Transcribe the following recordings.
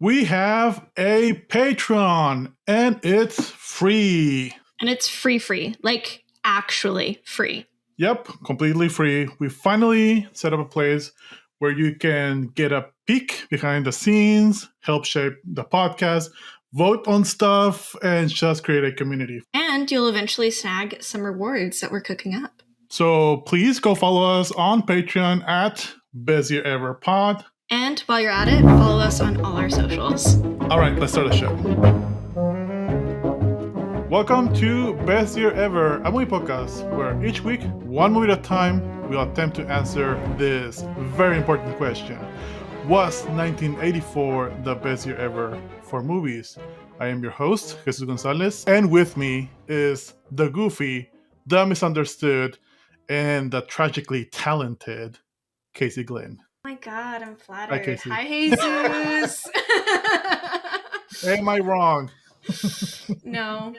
We have a Patreon and it's free. And it's free, like actually free. Yep, completely free. We finally set up a place where you can get a peek behind the scenes, help shape the podcast, vote on stuff, and just create a community. And you'll eventually snag some rewards that we're cooking up. So please go follow us on Patreon at Best Year Ever Pod. And while you're at it, follow us on all our socials. All right, let's start the show. Welcome to Best Year Ever, a movie podcast where each week, one movie at a time, we'll attempt to answer this very important question. Was 1984 the best year ever for movies? I am your host, Jesús Gonzalez, and with me is the goofy, the misunderstood, and the tragically talented Casey Glenn. Oh my God, I'm flattered. Hi, Jesus. Am I wrong? No.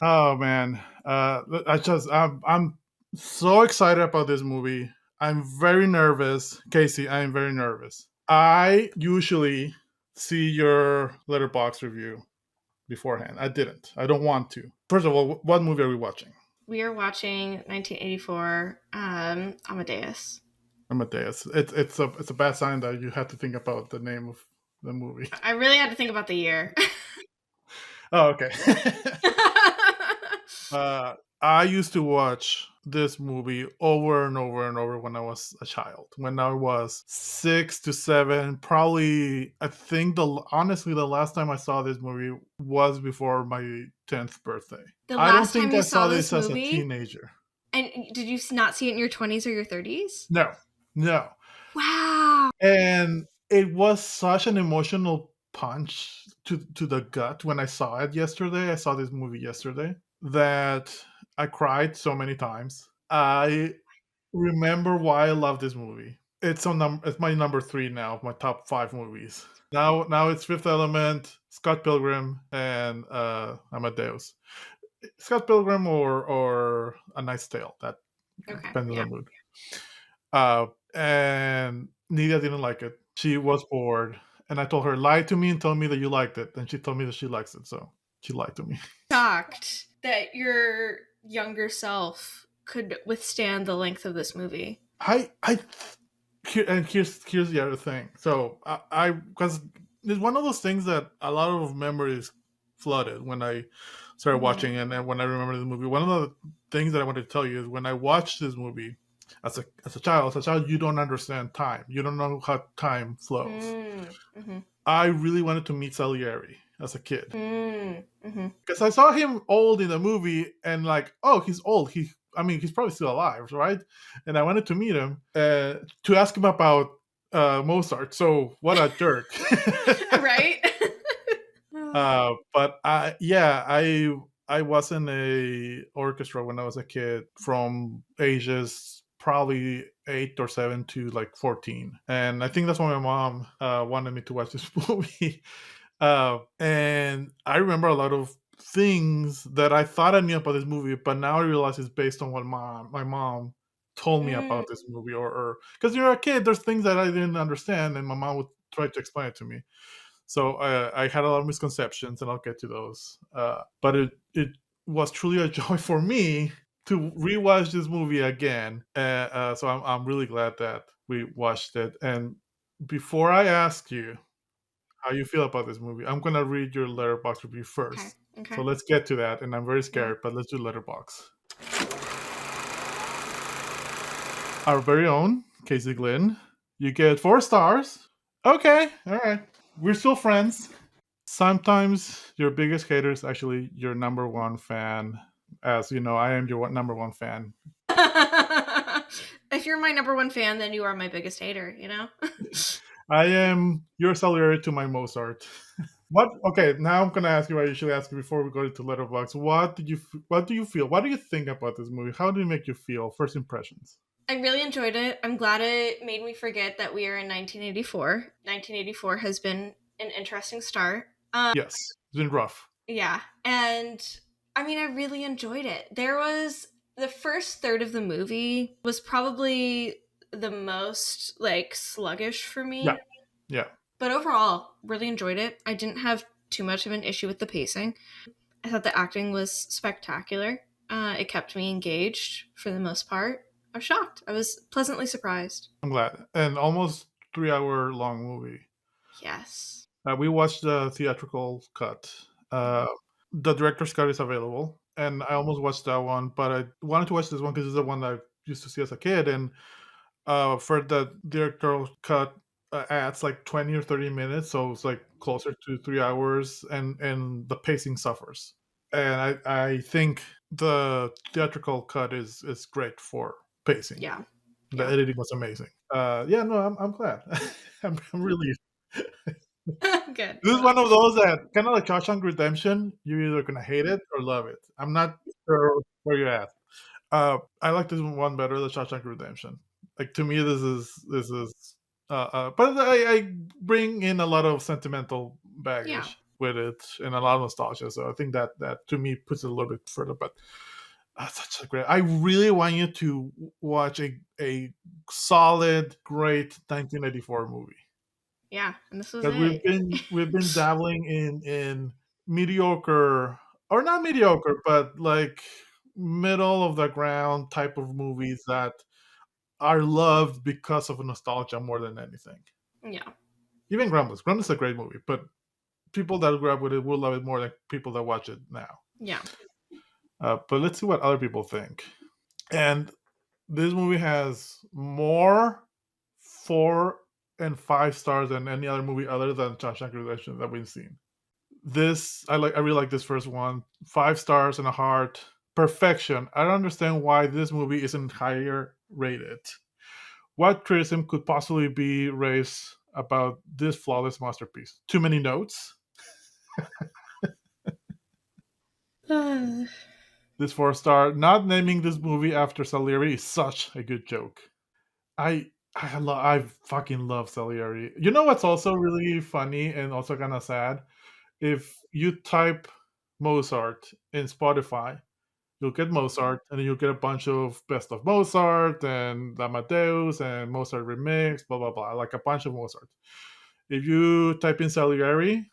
Oh man, I'm so excited about this movie. I'm very nervous, Casey. I am very nervous. I usually see your Letterboxd review beforehand. I didn't. I don't want to. First of all, what movie are we watching? We are watching 1984 Amadeus. Amadeus. It's a bad sign that you have to think about the name of the movie. I really had to think about the year. Oh, okay. I used to watch this movie over and over and over when I was a child. When I was 6 to 7, probably, I think honestly the last time I saw this movie was before my 10th birthday. I don't think I saw this as a teenager. And did you not see it in your 20s or your 30s? No. Wow. And it was such an emotional punch to the gut when I saw it yesterday. I saw this movie yesterday that I cried so many times. I remember why I love this movie. It's my number 3 now of my top 5 movies. Now it's Fifth Element, Scott Pilgrim, and Amadeus. Scott Pilgrim or A Knight's Tale. That depends on the mood. And Nidia didn't like it. She was bored. And I told her, lie to me and tell me that you liked it. And she told me that she likes it. So she lied to me. Shocked that your younger self could withstand the length of this movie. And here's the other thing. So because it's one of those things that a lot of memories flooded when I started watching it, and when I remember the movie. One of the things that I wanted to tell you is when I watched this movie as a child, you don't understand time. You don't know how time flows. Mm-hmm. I really wanted to meet Salieri as a kid. Because I saw him old in the movie and like, oh, he's old. He's probably still alive, right? And I wanted to meet him to ask him about Mozart. So what a jerk. Right? But I was in a orchestra when I was a kid from ages probably 8 or 7 to like 14. And I think that's why my mom wanted me to watch this movie. And I remember a lot of things that I thought I knew about this movie, but now I realize it's based on what my mom told me about this movie, or because you're a kid, there's things that I didn't understand, and my mom would try to explain it to me. So I had a lot of misconceptions, and I'll get to those. But it was truly a joy for me to rewatch this movie again. So I'm really glad that we watched it. And before I ask you how you feel about this movie, I'm going to read your Letterboxd review first. Okay. So let's get to that. And I'm very scared, but let's do Letterboxd. Our very own Casey Glenn, you get 4 stars. Okay, all right. We're still friends. Sometimes your biggest hater is actually your number 1 fan. As you know, I am your number 1 fan. If you're my number 1 fan, then you are my biggest hater, you know? I am your Salieri to my Mozart. What? Okay, now I'm gonna ask you what I usually ask you before we go into Letterboxd. What do you feel? What do you think about this movie? How did it make you feel? First impressions. I really enjoyed it. I'm glad it made me forget that we are in 1984. 1984 has been an interesting start. Yes, it's been rough. Yeah, and I mean, I really enjoyed it. There was the first third of the movie was probably the most like sluggish for me. Yeah. But overall, really enjoyed it. I didn't have too much of an issue with the pacing. I thought the acting was spectacular. It kept me engaged for the most part. I was shocked. I was pleasantly surprised. I'm glad. And almost 3 hour long movie. Yes. We watched the theatrical cut. The director's cut is available, and I almost watched that one, but I wanted to watch this one because it's the one that I used to see as a kid. And for the directorial cut, adds like 20 or 30 minutes, so it's like closer to 3 hours, and the pacing suffers. And I think the theatrical cut is great for pacing. Yeah. The Yeah. editing was amazing. Yeah, no, I'm glad. I'm relieved. Good. This is one of those that kind of like Shawshank Redemption. You're either gonna hate it or love it. I'm not sure where you're at. I like this one better, the Shawshank Redemption. Like to me, this is. But I bring in a lot of sentimental Yeah. baggage with it and a lot of nostalgia. So I think that to me puts it a little bit further. But such a great. I really want you to watch a solid, great 1984 movie. Yeah. And this was Because we've it. been dabbling in mediocre, or not mediocre, but like middle of the ground type of movies that are loved because of nostalgia more than anything. Yeah. Even Gremlins. Gremlins is a great movie, but people that grew up with it will love it more than people that watch it now. Yeah. But let's see what other people think. And this movie has more 4 and 5 stars than any other movie other than Shawshank Redemption that we've seen. This I like. I really like this first one. 5 stars and a heart. Perfection. I don't understand why this movie isn't higher rated. What criticism could possibly be raised about this flawless masterpiece? Too many notes. This 4 star. Not naming this movie after Salieri is such a good joke. I fucking love Salieri. You know what's also really funny and also kind of sad? If you type Mozart in Spotify, you'll get Mozart, and then you'll get a bunch of best of Mozart and Amadeus and Mozart remix, blah blah blah, like a bunch of Mozart. If you type in Salieri,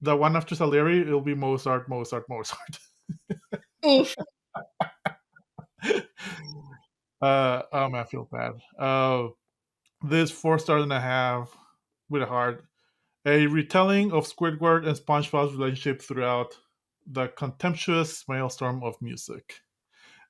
the one after Salieri, it'll be Mozart, Mozart, Mozart. Oof. Oh man, I feel bad. This 4 stars and a half with a heart. A retelling of Squidward and SpongeBob's relationship throughout the contemptuous maelstrom of music.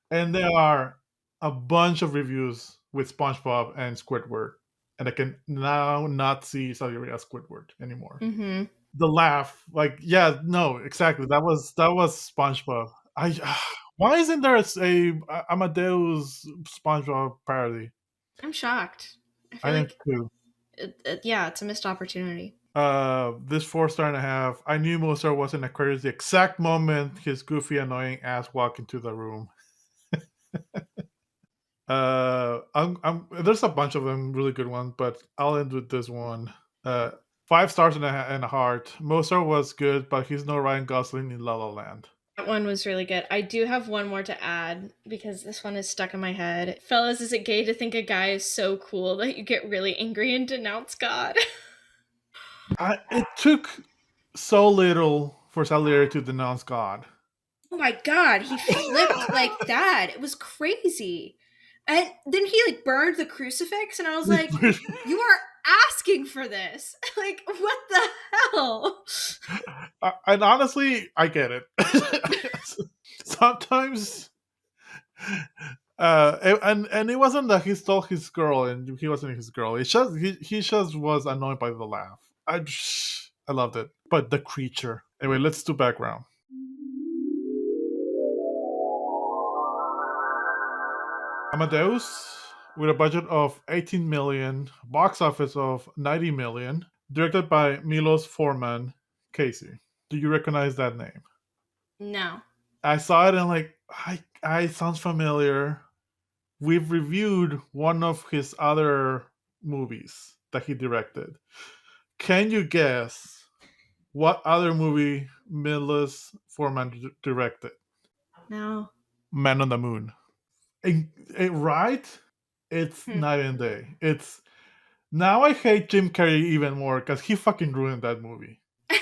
And there are a bunch of reviews with SpongeBob and Squidward, and I can now not see Salieri as Squidward anymore. Mm-hmm. The laugh, like, yeah, no, exactly. That was SpongeBob. I why isn't there a Amadeus SpongeBob parody? I'm shocked. I I feel am like, too. yeah, it's a missed opportunity. This 4 star and a half. I knew Mozart was in Aquarius the exact moment his goofy, annoying ass walked into the room. There's a bunch of them, really good ones, but I'll end with this one. 5 stars and a heart. Mozart was good, but he's no Ryan Gosling in La La Land. That one was really good. I do have one more to add because this one is stuck in my head. Fellas, is it gay to think a guy is so cool that you get really angry and denounce God? It took so little for Salieri to denounce God. Oh my god, he flipped like that. It was crazy. And then he like burned the crucifix, and I was like, you are asking for this. Like, what the hell? And honestly, I get it. Sometimes, and it wasn't that he stole his girl and he wasn't his girl. It's just he just was annoyed by the laugh. I loved it, but the creature. Anyway, let's do background. Amadeus, with a budget of 18 million, box office of 90 million, directed by Milos Forman. Casey, do you recognize that name? No. I saw it and like, I sounds familiar. We've reviewed one of his other movies that he directed. Can you guess what other movie Milos Forman directed? No. Man on the Moon. Right? It's Hmm. night and day. It's Now I hate Jim Carrey even more because he fucking ruined that movie.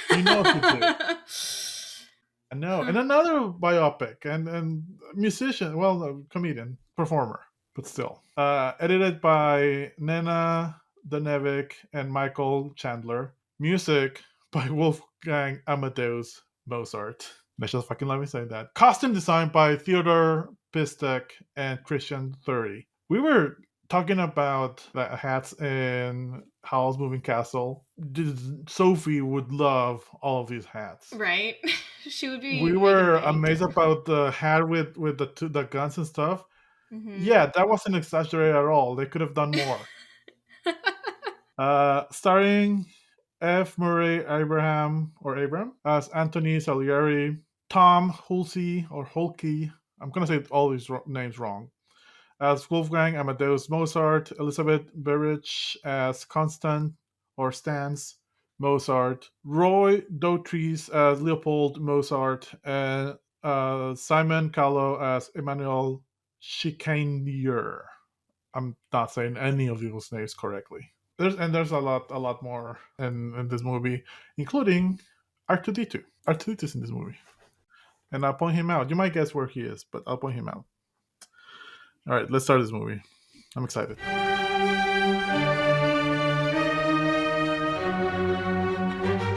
He knows he did. I know. And another biopic and musician, well, a comedian, performer, but still. Edited by Nena Danevic and Michael Chandler. Music by Wolfgang Amadeus Mozart. Let's just fucking let me say that. Costume design by Theodore Pistek and Christian Thury. We were talking about the hats in Howl's Moving Castle. Sophie would love all of these hats. Right. She would be. We were amazed about the hat with the guns and stuff. Mm-hmm. Yeah, that wasn't exaggerated at all. They could have done more. Starring F. Murray Abraham as Anthony Salieri, Tom Hulke. I'm gonna say all these names wrong. As Wolfgang Amadeus Mozart, Elizabeth Berrich as Constant or Stans Mozart, Roy Dotrice as Leopold Mozart, and Simon Callow as Emmanuel Chicanier. I'm not saying any of those names correctly. There's a lot more in this movie, including R2D2. R2D2's in this movie, and I'll point him out. You might guess where he is, but I'll point him out. All right, let's start this movie. I'm excited.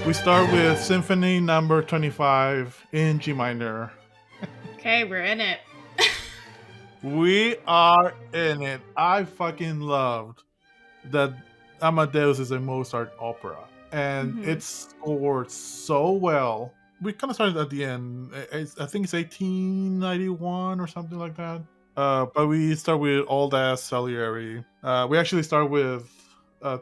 We start with Symphony Number 25 in G minor. Okay, we're in it. We are in it. I fucking loved that Amadeus is a Mozart opera, and it's scored so well. We kind of started at the end. I think it's 1891 or something like that. But we start with old ass Salieri. We actually start with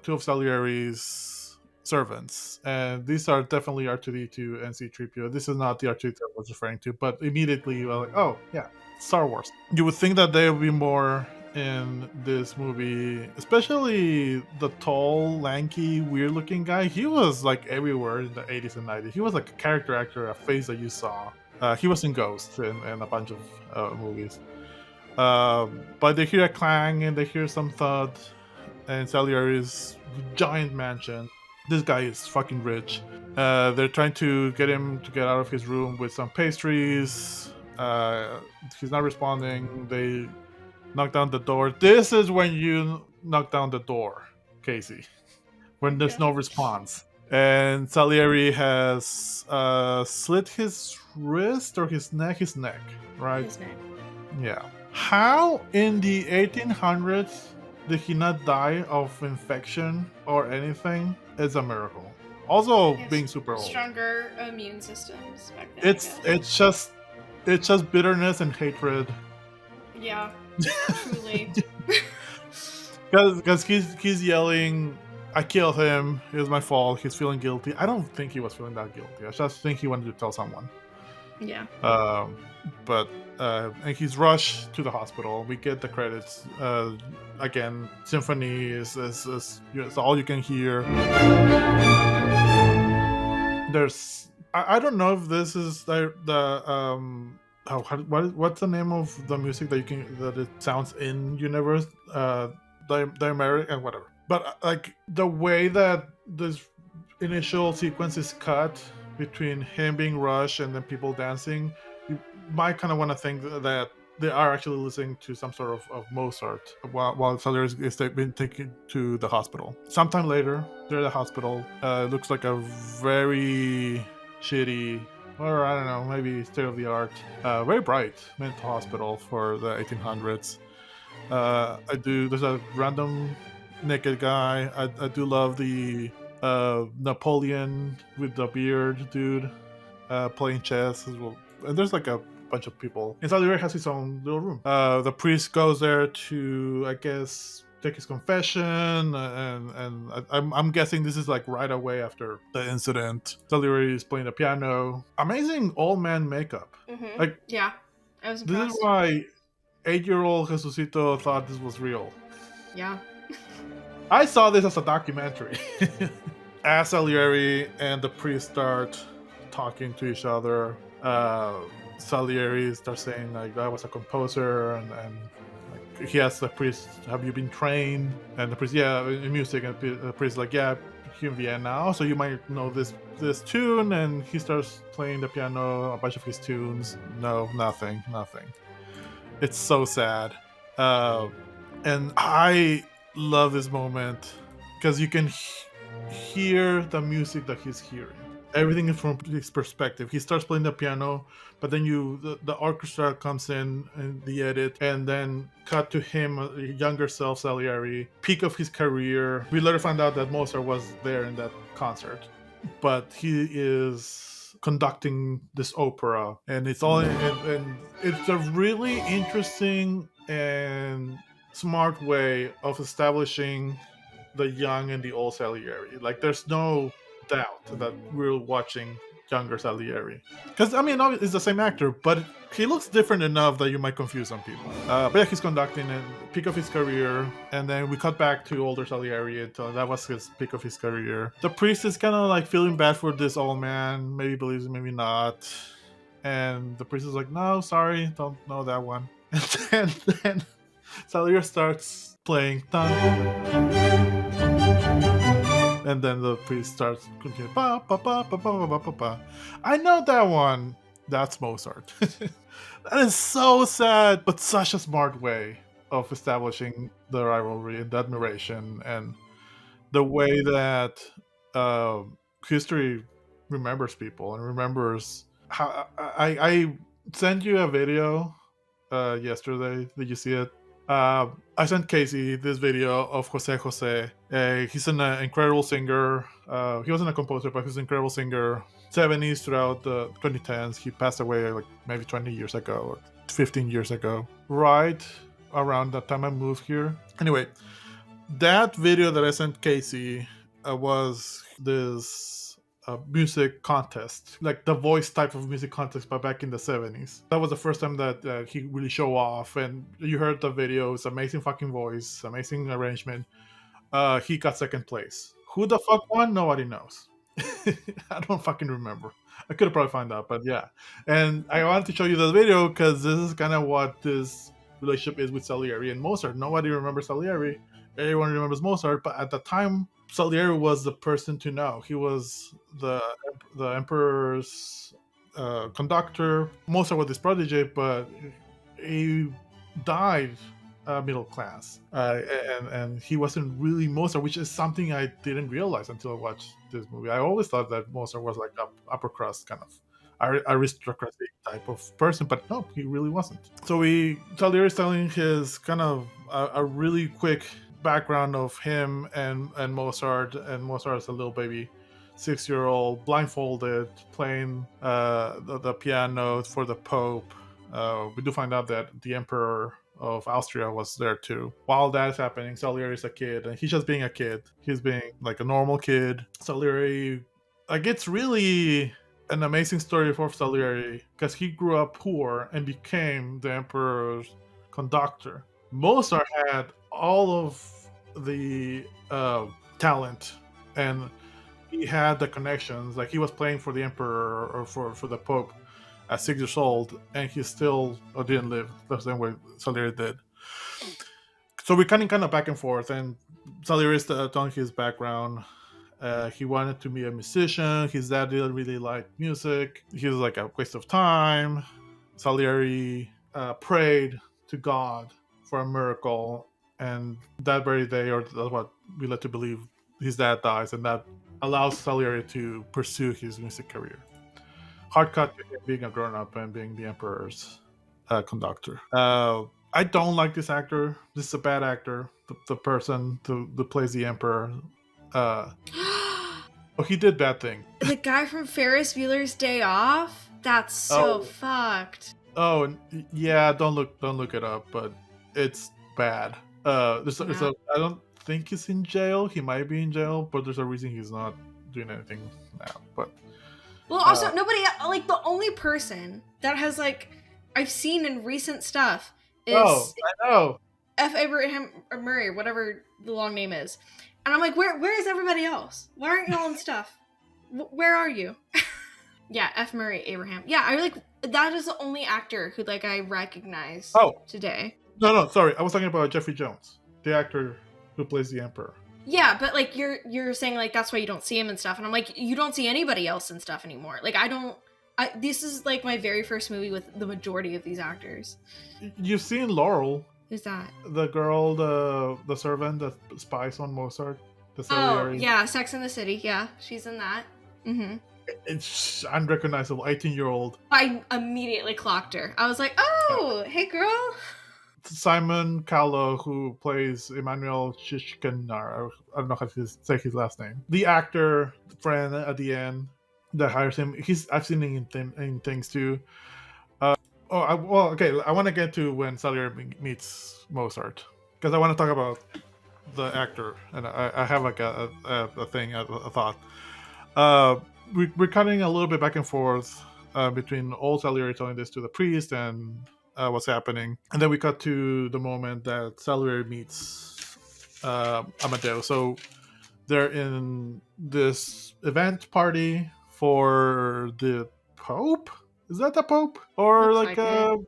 two of Salieri's servants, and these are definitely R2D2 and C3PO. This is not the R2D2 I was referring to, but immediately we're like, oh yeah, Star Wars. You would think that there would be more in this movie, especially the tall, lanky, weird-looking guy. He was like everywhere in the 80s and 90s. He was like a character actor, a face that you saw. He was in Ghost and a bunch of movies. But they hear a clang and they hear some thud, and Salieri's giant mansion. This guy is fucking rich. They're trying to get him to get out of his room with some pastries. He's not responding. They knock down the door. This is when you knock down the door, Casey. When there's no response. And Salieri has slit his wrist or his neck, right? His neck. Yeah. How in the 1800s did he not die of infection or anything? It's a miracle. Also, being super old. Stronger immune systems back then. It's just bitterness and hatred. Yeah, truly. Because he's yelling, "I killed him. It was my fault." He's feeling guilty. I don't think he was feeling that guilty. I just think he wanted to tell someone. Yeah. And he's rushed to the hospital. We get the credits. Again, symphony is all you can hear. There's I don't know if this is what's the name of the music that it sounds in universe, the American whatever. But like the way that this initial sequence is cut between him being rushed and then people dancing, you might kind of want to think that they are actually listening to some sort of Mozart while Salieri is being taken to the hospital. Sometime later, they're at the hospital. It looks like a very shitty, or I don't know, maybe state-of-the-art, very bright mental hospital for the 1800s. There's a random naked guy. I do love the Napoleon with the beard dude playing chess as well. And there's like a bunch of people. And Salieri has his own little room. The priest goes there to, I guess, take his confession, and I'm guessing this is like right away after the incident. Salieri is playing the piano. Amazing old man makeup. Mm-hmm. Like, yeah, I was impressed. This is why 8-year-old Jesucito thought this was real. Yeah. I saw this as a documentary. As Salieri and the priest start talking to each other, Salieri starts saying like I was a composer and like he asks the priest, "Have you been trained?" And the priest, "Yeah, in music." And the priest is like, "Yeah, here in Vienna. So you might know this tune." And he starts playing the piano, a bunch of his tunes. No, nothing. It's so sad. And I love this moment because you can hear the music that he's hearing. Everything is from his perspective. He starts playing the piano, but then the orchestra comes in the edit, and then cut to him, younger self, Salieri, peak of his career. We later found out that Mozart was there in that concert, but he is conducting this opera, and it's all and it's a really interesting and smart way of establishing the young and the old Salieri. Like, there's no doubt that we're watching younger Salieri. Because, I mean, it's the same actor, but he looks different enough that you might confuse some people. But yeah, he's conducting at peak of his career, and then we cut back to older Salieri until that was his peak of his career. The priest is kind of like feeling bad for this old man, maybe believes him, maybe not. And the priest is like, "No, sorry, don't know that one." And then Salieri starts playing. And then the priest starts continuing. Ba, ba, ba, ba, ba, ba, ba, ba. I know that one. That's Mozart. That is so sad, but such a smart way of establishing the rivalry and the admiration, and the way that history remembers people and remembers how. I sent you a video yesterday. Did you see it? I sent Casey this video of Jose Jose. He's an incredible singer. He wasn't a composer, but he's an incredible singer. 70s throughout the 2010s. He passed away like maybe 20 years ago or 15 years ago. Right around the time I moved here. Anyway, that video that I sent Casey was this music contest, like the voice type of music contest, but back in the 70s. That was the first time that he really show off, and you heard the video. It's amazing fucking voice, amazing arrangement. He got second place. Who the fuck won? Nobody knows. I don't fucking remember. I could have probably find out, but yeah. And I wanted to show you the video because this is kind of what this relationship is with Salieri and Mozart. Nobody remembers Salieri. Everyone remembers Mozart, but at the time, Salieri was the person to know. He was the emperor's conductor. Mozart was his protege, but he died middle class, and he wasn't really Mozart, which is something I didn't realize until I watched this movie. I always thought that Mozart was like upper crust kind of aristocracy type of person, but no, he really wasn't. So Salieri is telling his kind of a really quick background of him and Mozart as a little baby 6-year-old, blindfolded, playing the piano for the Pope. We do find out that the Emperor of Austria was there too. While that's happening, Salieri is a kid, and he's just being a kid. He's being like a normal kid. Salieri, like, it's really an amazing story for Salieri because he grew up poor and became the Emperor's conductor. Mozart had all of the talent, and he had the connections. Like, he was playing for the Emperor or for the Pope at 6 years old, and he still didn't live the same way Salieri did. So we're kind of back and forth, and Salieri is telling his background. He wanted to be a musician. His dad didn't really like music. He was like a waste of time. Salieri prayed to God for a miracle, and that very day, or that's what we led to believe, his dad dies, and that allows Salieri to pursue his music career. Hard cut to him being a grown-up and being the Emperor's conductor. I don't like this actor. This is a bad actor. The person who plays the Emperor. He did bad thing. The guy from Ferris Bueller's Day Off? That's so fucked. Oh, yeah, don't look it up, but it's bad. I don't think he's in jail. He might be in jail, but there's a reason he's not doing anything now. But well, also nobody, like, the only person that has, like, I've seen in recent stuff is I know F. Abraham Murray, or whatever the long name is, and I'm like, where is everybody else? Why aren't y'all in stuff? Where are you? Yeah, F. Murray Abraham. Yeah, I like that is the only actor who, like, I recognize today. No, sorry. I was talking about Jeffrey Jones, the actor who plays the Emperor. Yeah, but like you're saying like that's why you don't see him and stuff, and I'm like, you don't see anybody else and stuff anymore. Like this is like my very first movie with the majority of these actors. You've seen Laurel. Who's that? The girl, the servant that spies on Mozart. The Salieri. Oh yeah, Sex in the City. Yeah, she's in that. It's unrecognizable. 18-year-old. I immediately clocked her. I was like, oh, hey girl. Simon Callow, who plays Emmanuel Shishkinar. I don't know how to say his last name. The actor friend at the end that hires him. I've seen him in things too. Okay. I want to get to when Salieri meets Mozart because I want to talk about the actor, and I have like a thought. We're cutting a little bit back and forth between old Salieri telling this to the priest and what's happening, and then we cut to the moment that Salieri meets Amadeus. So they're in this event party for the Pope. Is that the Pope or Looks like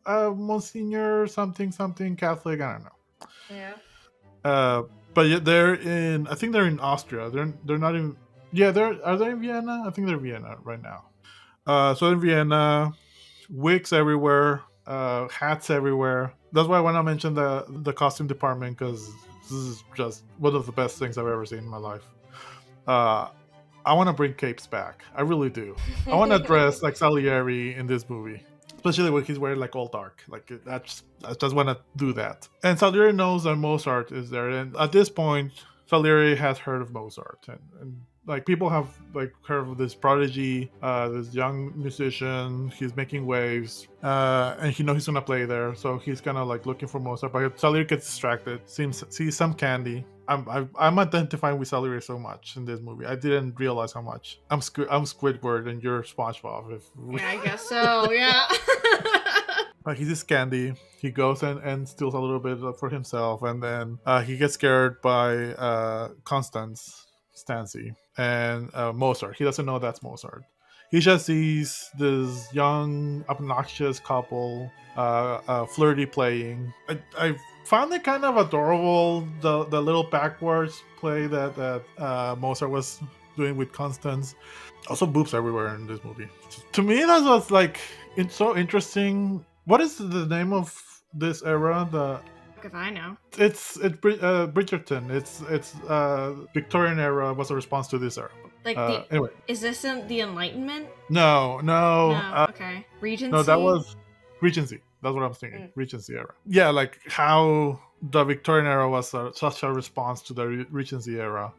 a Monsignor something Catholic? I don't know. Yeah. But yeah, they're in. I think they're in Austria. They're not in. Yeah, are they in Vienna? I think they're in Vienna right now. So in Vienna, wigs everywhere, hats everywhere. That's why I want to mention the costume department because this is just one of the best things I've ever seen in my life. I want to bring capes back. I really do. I want to dress like Salieri in this movie. Especially when he's wearing like all dark. Like I just want to do that. And Salieri knows that Mozart is there. And at this point, Salieri has heard of Mozart. And like people have like heard of this prodigy, this young musician. He's making waves. And he knows he's going to play there. So he's kind of like looking for Mozart. But Salieri gets distracted. Sees some candy. I'm identifying with Salieri so much in this movie. I didn't realize how much. I'm Squidward and you're SpongeBob. Yeah, I guess so. Yeah. He sees candy. He goes and steals a little bit for himself, and then he gets scared by Constance Stancy and Mozart. He doesn't know that's Mozart. He just sees this young, obnoxious couple, flirty playing. I found it kind of adorable, the little backwards play that Mozart was doing with Constance. Also, boobs everywhere in this movie. To me, that was like it's so interesting. What is the name of this era? If I know, it's Bridgerton. It's Victorian era was a response to this era. Like anyway, is this the Enlightenment? No. Okay, Regency. No, that was Regency. That's what I'm thinking. Regency era. Yeah, like how the Victorian era was such a response to the Regency era.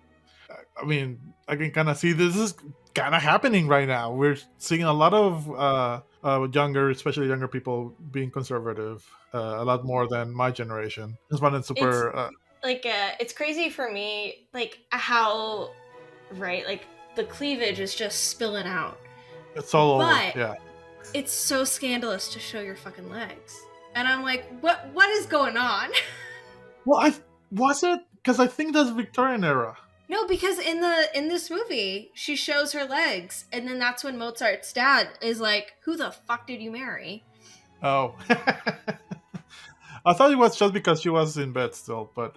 I mean, I can kind of see this is kind of happening right now. We're seeing a lot of especially younger people being conservative, a lot more than my generation. It's one super. It's crazy for me, like how, right, like the cleavage is just spilling out. It's all over. Yeah. It's so scandalous to show your fucking legs, and I'm like, what is going on? Well, was it because I think that's Victorian era. No, because in this movie, she shows her legs, and then that's when Mozart's dad is like, "Who the fuck did you marry?" Oh, I thought it was just because she was in bed still, but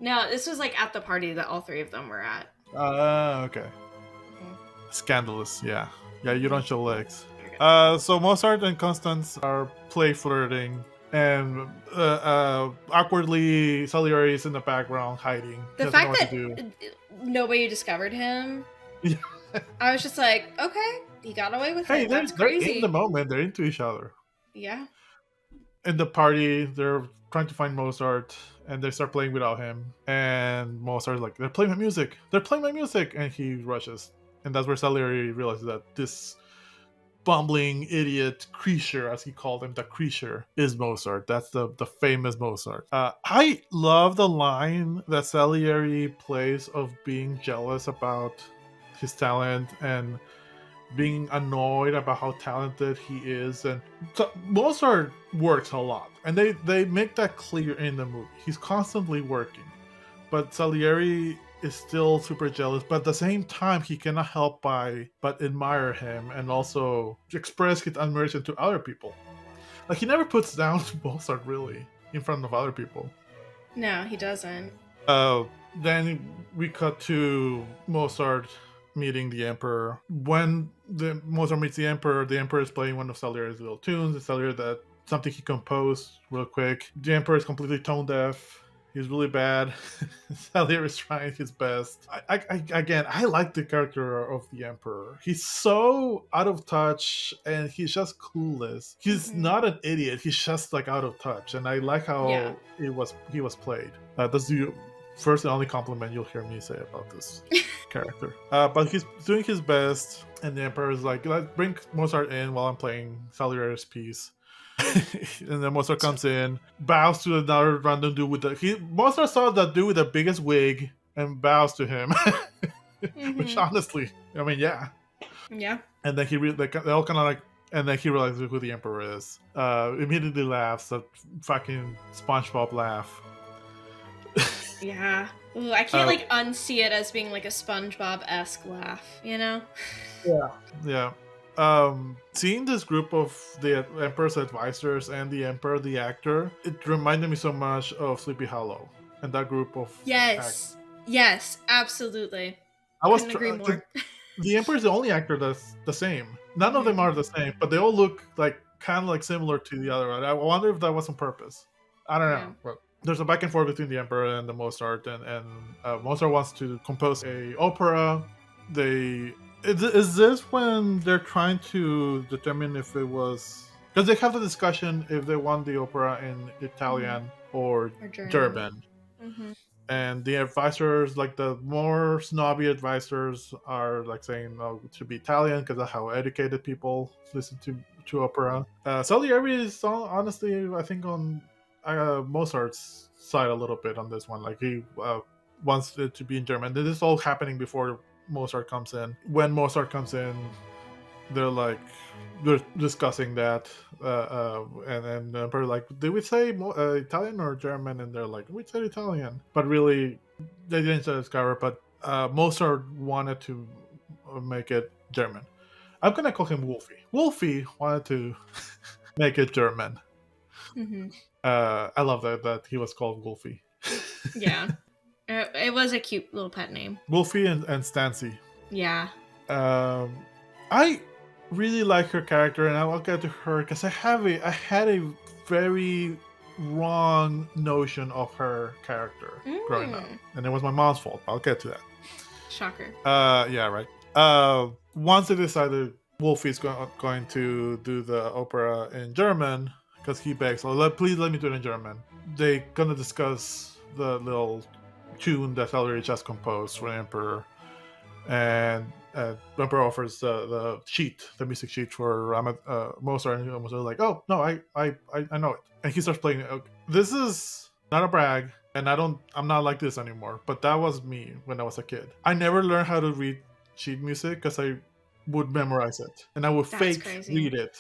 no, this was like at the party that all three of them were at. Okay. Scandalous, yeah. You don't show legs. So Mozart and Constance are play flirting. And awkwardly, Salieri is in the background hiding. The fact that nobody discovered him, yeah. I was just like, okay, he got away with it. That's crazy. They're in the moment. They're into each other. Yeah. In the party, they're trying to find Mozart, and they start playing without him. And Mozart's like, they're playing my music. And he rushes. And that's where Salieri realizes that this bumbling idiot creature, as he called him, the creature, is Mozart. That's the famous Mozart. I love the line that Salieri plays of being jealous about his talent and being annoyed about how talented he is. And so Mozart works a lot, and they make that clear in the movie. He's constantly working, but Salieri is still super jealous, but at the same time he cannot help but admire him and also express his admiration to other people. Like he never puts down Mozart really. in front of other people. No, he doesn't. Then we cut to Mozart meeting the Emperor. When Mozart meets the Emperor is playing one of Salieri's little tunes. It's Salieri that something he composed real quick. The Emperor is completely tone deaf. He's really bad. Salieri is trying his best. I like the character of the Emperor. He's so out of touch, and he's just clueless. He's not an idiot. He's just like out of touch, and I like how he was played. That's the first and only compliment you'll hear me say about this character. But he's doing his best, and the Emperor is like, "Let's bring Mozart in while I'm playing Salieri's piece." And then Mozart comes in, bows to another random dude Mozart saw that dude with the biggest wig and bows to him. Which honestly, I mean, yeah. And then they all kind of like, and then he realizes who the Emperor is. Immediately laughs, that fucking SpongeBob laugh. Yeah. Ooh, I can't like unsee it as being like a SpongeBob-esque laugh, you know? Yeah. Seeing this group of the Emperor's advisors and the Emperor, the actor, it reminded me so much of Sleepy Hollow and that group of Yes, absolutely. I was couldn't agree more. The Emperor is the only actor that's the same. None of them are the same, but they all look like kind of like similar to the other one. I wonder if that was on purpose. I don't know. But there's a back and forth between the Emperor and the Mozart, and Mozart wants to compose a opera. Is this when they're trying to determine if it was... Because they have the discussion if they want the opera in Italian or German. And the advisors, like the more snobby advisors, are like saying, "No, it should be Italian because that's how educated people listen to opera." Salieri is honestly, I think, on Mozart's side a little bit on this one. Like he wants it to be in German. This is all happening before Mozart comes in. When Mozart comes in, they're discussing that, and the Emperor like, did we say Italian or German? And they're like, we said Italian, but really they didn't say discover. But Mozart wanted to make it German. I'm gonna call him Wolfie. Wolfie wanted to make it German. I love that he was called Wolfie. Yeah. It was a cute little pet name. Wolfie and Stancy. Yeah. I really like her character, and I'll get to her because I had a very wrong notion of her character growing up, and it was my mom's fault. I'll get to that. Shocker. Yeah, right. Once they decided Wolfie's going to do the opera in German, because he begs, please let me do it in German. They gonna discuss the little tune that Salieri just composed for the Emperor, and the Emperor offers the music sheet for Mozart, and Mozart was like, "Oh no, I know it," and he starts playing it. This is not a brag, and I'm not like this anymore. But that was me when I was a kid. I never learned how to read sheet music because I would memorize it, and I would read it,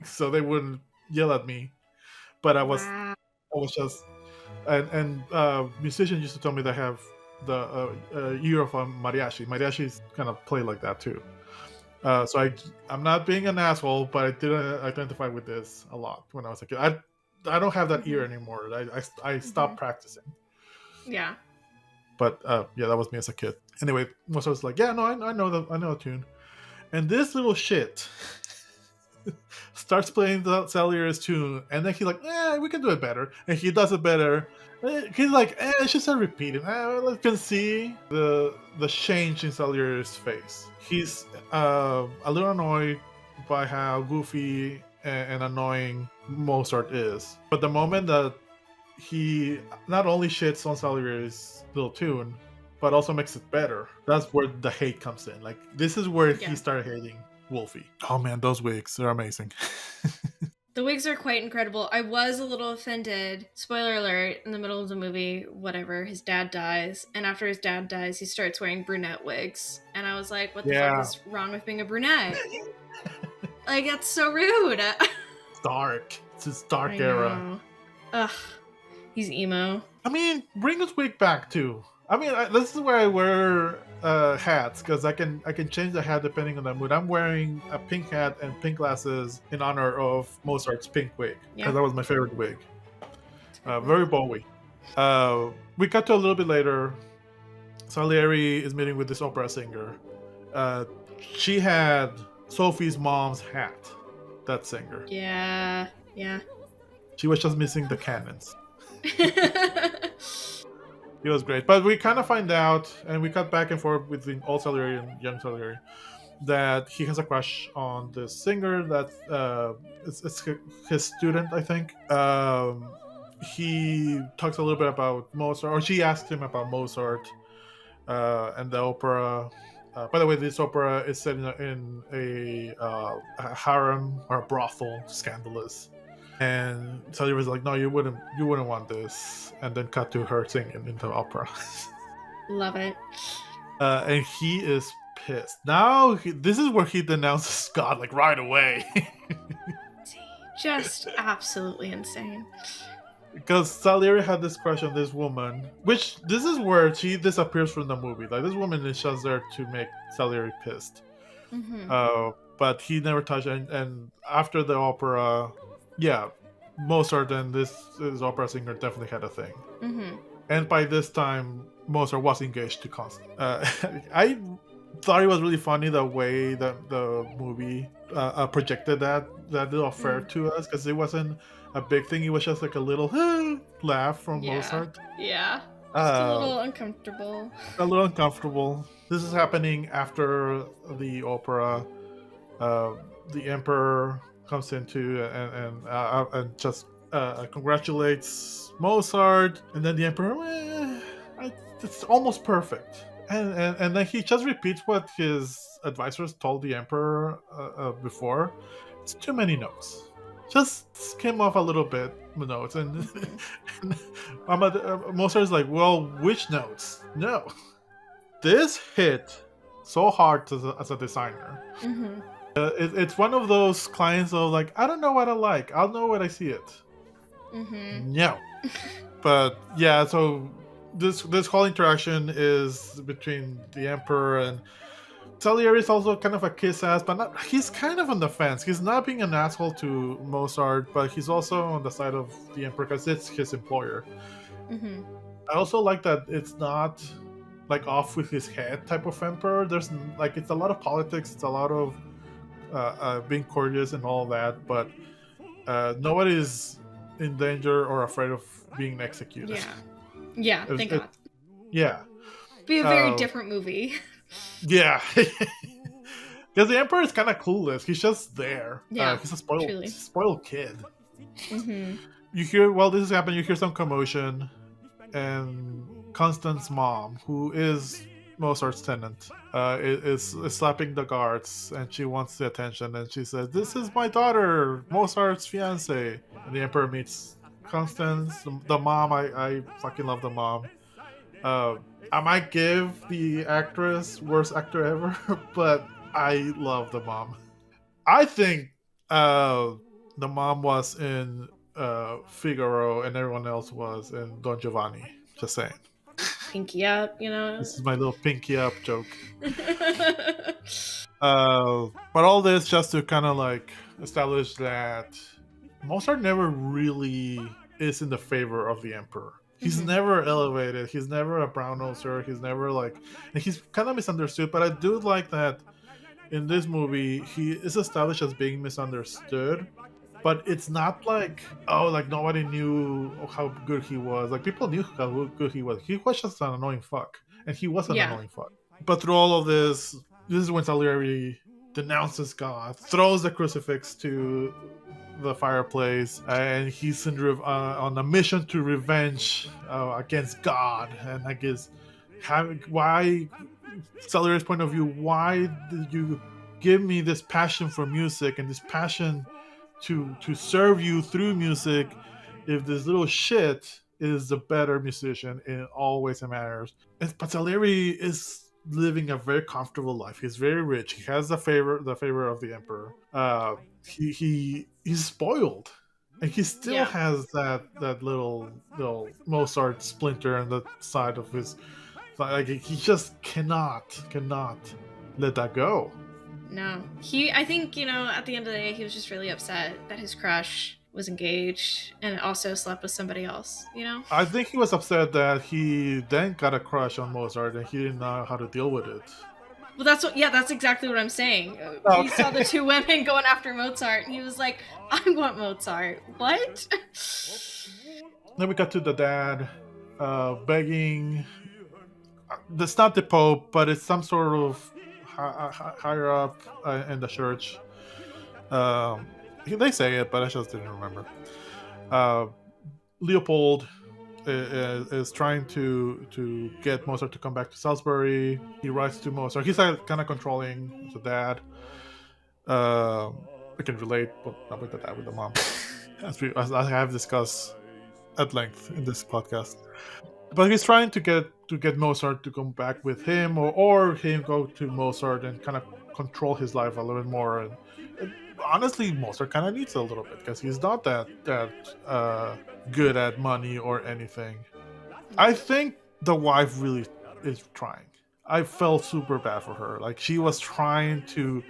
so they wouldn't yell at me. But I was just, and musicians used to tell me they have the ear of a mariachi. Mariachis kind of play like that too. So I'm not being an asshole, but I did identify with this a lot when I was a kid. I don't have that ear anymore. I stopped practicing. Yeah. But yeah, that was me as a kid. Anyway, Mozart was like, "Yeah, no, I know the tune," and this little shit starts playing the Salieri's tune, and then he's like, we can do it better, and he does it better. He's like, it's just a repeat. You can see the change in Salieri's face. He's a little annoyed by how goofy and annoying Mozart is. But the moment that he not only shits on Salieri's little tune, but also makes it better, that's where the hate comes in. Like, this is where he started hating Wolfie. Oh man, those wigs, they're amazing. The wigs are quite incredible. I was a little offended. Spoiler alert, in the middle of the movie, whatever, his dad dies. And after his dad dies, he starts wearing brunette wigs. And I was like, what the fuck is wrong with being a brunette? Like, that's so rude. Dark. It's his dark era. Ugh. He's emo. I mean, bring his wig back too. I mean, this is where I wear hats, because I can change the hat depending on the mood. I'm wearing a pink hat and pink glasses in honor of Mozart's pink wig, because that was my favorite wig. Very Bowie. We cut to a little bit later. Salieri is meeting with this opera singer. She had Sophie's mom's hat. That singer. Yeah. She was just missing the cannons. It was great, but we kind of find out, and we cut back and forth between old Salieri and young Salieri, that he has a crush on this singer that it's his student, I think. He talks a little bit about Mozart, or she asked him about Mozart and the opera. By the way, this opera is set in a harem or a brothel, scandalous. And Salieri was like, "No, you wouldn't want this." And then cut to her singing in the opera. Love it. And he is pissed. Now this is where he denounces God like right away. Just absolutely insane. Because Salieri had this crush on this woman, which this is where she disappears from the movie. Like this woman is just there to make Salieri pissed. But he never touched it. And after the opera, yeah, Mozart and this opera singer definitely had a thing. And by this time, Mozart was engaged to Constant. I thought it was really funny the way that the movie projected that little affair to us, because it wasn't a big thing. It was just like a little laugh from Mozart. Yeah. Just a little uncomfortable. A little uncomfortable. This is happening after the opera. The emperor comes into and just congratulates Mozart, and then the emperor, it's almost perfect, and then he just repeats what his advisors told the emperor before. It's too many notes. Just skim off a little bit the notes, and Mozart's like, well, which notes? No, this hit so hard as a designer. It's one of those clients of like, I don't know what I like. I'll know when I see it. No. But yeah, so this whole interaction is between the emperor and Salieri. Is also kind of a kiss ass, but not, he's kind of on the fence. He's not being an asshole to Mozart, but he's also on the side of the emperor because it's his employer. I also like that it's not like off with his head type of emperor. There's like, it's a lot of politics. It's a lot of being courteous and all that, but nobody's in danger or afraid of being executed. Yeah, thank God. Yeah. Be a very different movie. Yeah. Because the emperor is kind of clueless. He's just there. Yeah, he's a spoiled kid. You hear, while this is happening, you hear some commotion, and Constance's mom, who is Mozart's tenant, is slapping the guards, and she wants the attention, and she says, "This is my daughter, Mozart's fiance." And the emperor meets Constance, the mom. I fucking love the mom. I might give the actress worst actor ever, but I love the mom. I think the mom was in Figaro, and everyone else was in Don Giovanni. Just saying. Pinky up, you know. This is my little pinky up joke. But all this just to kind of like establish that Mozart never really is in the favor of the emperor. He's never elevated. He's never a brown noser. He's never like, and he's kind of misunderstood. But I do like that in this movie, he is established as being misunderstood. But it's not like, oh, like nobody knew how good he was. Like people knew how good he was. He was just an annoying fuck, and he was an annoying fuck. But through all of this is when Salieri denounces God, throws the crucifix to the fireplace, and he's on a mission to revenge against God. And I guess why, Salieri's point of view, why did you give me this passion for music and this passion to serve you through music if this little shit is the better musician in all ways and manners? But Salieri is living a very comfortable life. He's very rich. He has the favor of the emperor. He's spoiled, and he still has that little Mozart splinter on the side of his. Like he just cannot let that go. No, I think, you know, at the end of the day, he was just really upset that his crush was engaged and also slept with somebody else, you know? I think he was upset that he then got a crush on Mozart and he didn't know how to deal with it. Well, that's exactly what I'm saying. He saw the Okay. two women going after Mozart, and he was like, "I want Mozart." What? Then we got to the dad begging. That's not the Pope, but it's some sort of higher up in the church. They say it, but I just didn't remember. Uh, Leopold is trying to get Mozart to come back to Salisbury. He writes to Mozart. He's like, kind of controlling the dad. I can relate, but not with the dad, with the mom, as I have discussed at length in this podcast. But he's trying to get Mozart to come back with him, or him go to Mozart and kind of control his life a little bit more. And honestly, Mozart kind of needs it a little bit because he's not that good at money or anything. I think the wife really is trying. I felt super bad for her. Like she was trying to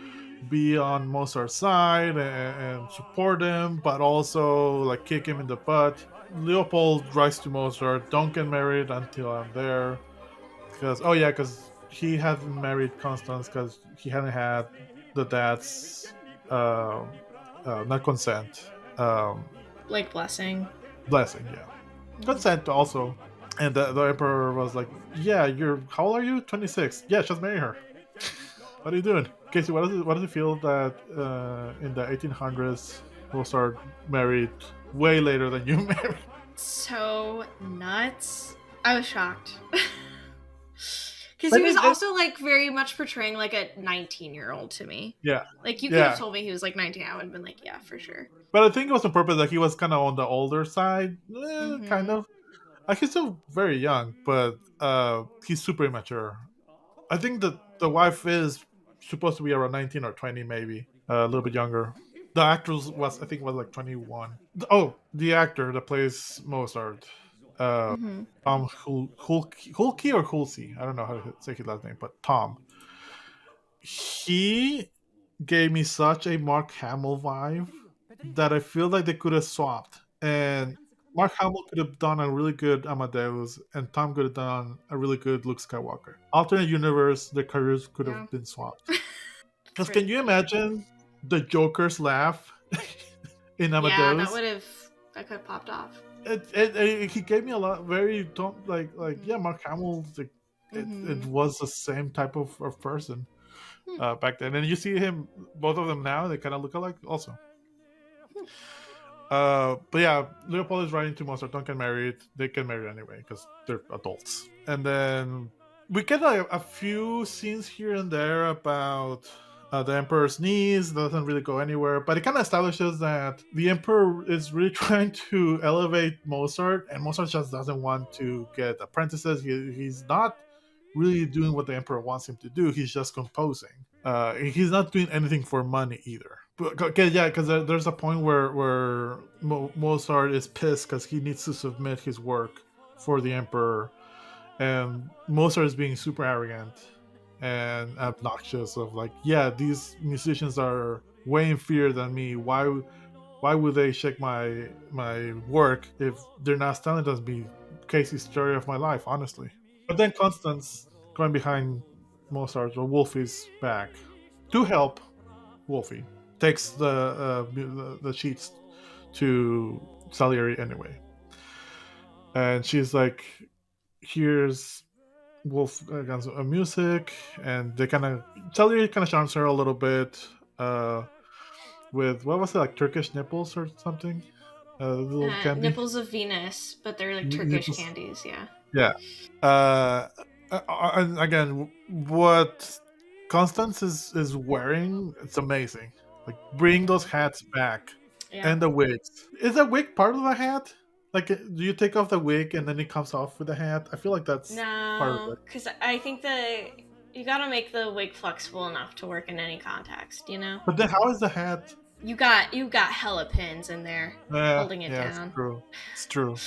be on Mozart's side and support him, but also like kick him in the butt. Leopold writes to Mozart, "Don't get married until I'm there," because he hadn't married Constance because he hadn't had the dad's not consent, Like blessing. blessing, yeah, consent also. And the emperor was like, "Yeah, how old are you? 26. Yeah, just marry her." What are you doing, Casey? What does it feel that in the 1800s Mozart married way later than you married? So nuts. I was shocked. Because But he was also like very much portraying like a 19-year-old to me. Yeah, Like you could have told me he was like 19, I would have been like, yeah, for sure. but I think it was on purpose that he was kind of on the older side, kind of. He's still very young, but he's super immature. I think that the wife is supposed to be around 19 or 20, maybe a little bit younger. The actress I think, was like 21. Oh, the actor that plays Mozart, Tom Hulke or Hulsey. I don't know how to say his last name, but Tom. He gave me such a Mark Hamill vibe that I feel like they could have swapped. And Mark Hamill could have done a really good Amadeus, and Tom could have done a really good Luke Skywalker. Alternate universe, their careers could have been swapped. Because can you imagine the Joker's laugh in Amadeus? Yeah, that could have popped off. He gave me a lot, very yeah, Mark Hamill. It was the same type of person back then, and you see both of them now. They kind of look alike, also. But yeah, Leopold is writing to Mozart, "Don't get married." They get married anyway because they're adults. And then we get a few scenes here and there about the Emperor's niece. Doesn't really go anywhere, but it kind of establishes that the Emperor is really trying to elevate Mozart, and Mozart just doesn't want to get apprentices. He's not really doing what the Emperor wants him to do. He's just composing. He's not doing anything for money either. Because there's a point where Mozart is pissed because he needs to submit his work for the Emperor, and Mozart is being super arrogant and obnoxious of like, yeah, these musicians are way inferior than me. Why would they check my work if they're not telling us me Casey's story of my life, honestly? But then Constance, going behind Mozart or Wolfie's back to help Wolfie, takes the sheets to Salieri anyway, and she's like, "Here's Wolfgang's music," and they Salieri kind of charms her a little bit with, what was it, like Turkish nipples or something? Little candy? Nipples of Venus, but they're like Turkish candies, yeah. Yeah. And again, what Constance is wearing, it's amazing. Like, bring those hats back. Yeah. And the wigs. Is the wig part of the hat? Like, do you take off the wig and then it comes off with the hat? I feel like that's part of No, it. because I think you gotta make the wig flexible enough to work in any context, you know? But then how is the hat? You got hella pins in there holding it down. It's true.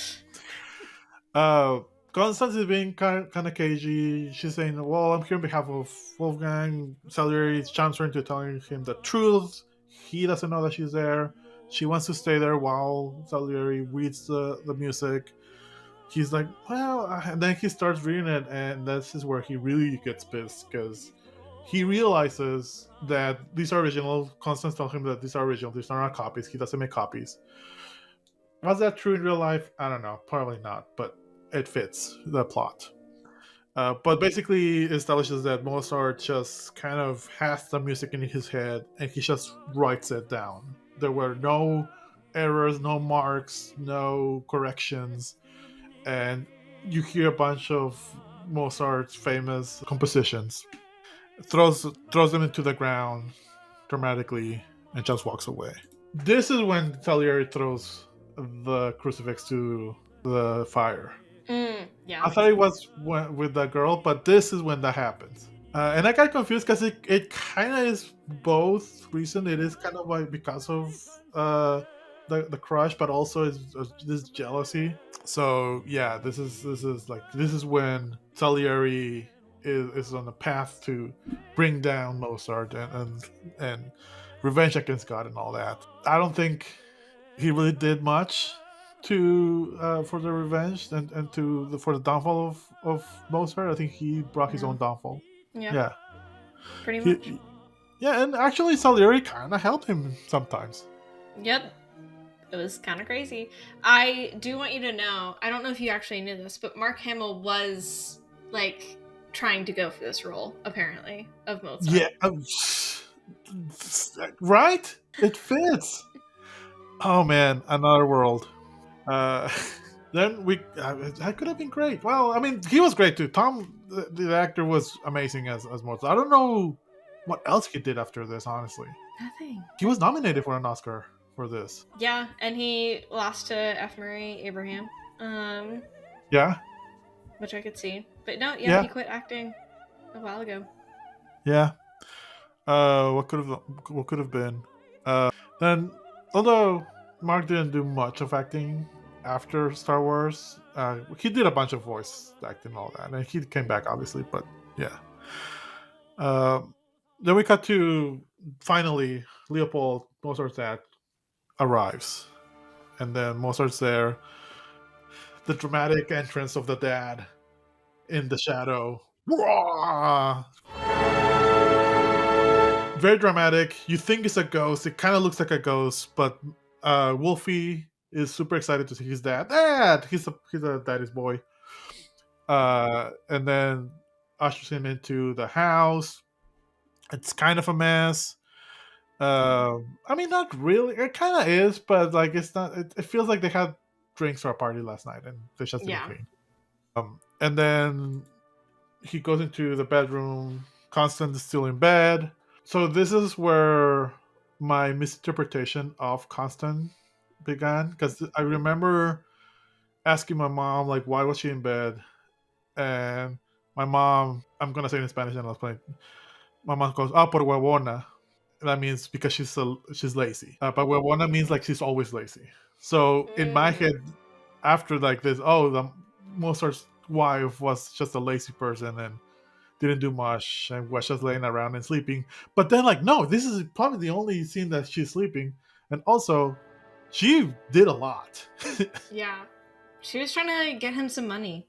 Constance is being kind of cagey. She's saying, "Well, I'm here on behalf of Wolfgang." Salieri is transferring to telling him the truth. He doesn't know that she's there. She wants to stay there while Salieri reads the music. He's like, well, and then he starts reading it, and this is where he really gets pissed because he realizes that these are original. Constance tells him that these are original. These are not copies. He doesn't make copies. Was that true in real life? I don't know. Probably not, but it fits the plot. But basically establishes that Mozart just kind of has the music in his head and he just writes it down. There were no errors, no marks, no corrections, and you hear a bunch of Mozart's famous compositions. Throws them into the ground dramatically and just walks away. This is when Salieri throws the crucifix to the fire. Yeah. I thought it was with the girl, but this is when that happens. And I got confused because it kind of is both reason. It is kind of like because of the crush, but also is this jealousy. So yeah, this is when Salieri is on the path to bring down Mozart and revenge against God and all that. I don't think he really did much to for the revenge and for the downfall of Mozart. I think he brought his own downfall. Yeah, pretty much. Yeah, and actually Salieri kind of helped him sometimes. Yep. It was kind of crazy. I do want you to know, I don't know if you actually knew this, but Mark Hamill was like trying to go for this role, apparently, of Mozart. Yeah, right? It fits. Oh man, another world. Then that could have been great. Well, I mean, he was great too. Tom, the actor, was amazing as Mozart. I don't know what else he did after this, honestly. Nothing. He was nominated for an Oscar for this. Yeah, and he lost to F. Murray Abraham. Yeah. Which I could see. But no, yeah, he quit acting a while ago. Yeah. What could have been? Then, although Mark didn't do much of acting after Star Wars, he did a bunch of voice acting and all that, and he came back obviously. But yeah. Then we cut to finally Leopold, Mozart's dad, arrives, and then Mozart's there. The dramatic entrance of the dad in the shadow. Very dramatic. You think it's a ghost. It kind of looks like a ghost, but Wolfie is super excited to see his dad. Dad! He's a daddy's boy. And then ushers him into the house. It's kind of a mess. I mean, not really. It kind of is, but like it's not. It feels like they had drinks for a party last night and they just didn't clean. And then he goes into the bedroom. Constance is still in bed. So this is where my misinterpretation of Constance began, because I remember asking my mom, like, why was she in bed? And my mom, I'm gonna say it in Spanish and I'll explain. My mom goes, por huevona. That means because she's lazy. But huevona means like she's always lazy. So in my head, after like this, the Mozart's wife was just a lazy person and didn't do much and was just laying around and sleeping. But then, like, no, this is probably the only scene that she's sleeping. And also, she did a lot. Yeah. She was trying to get him some money.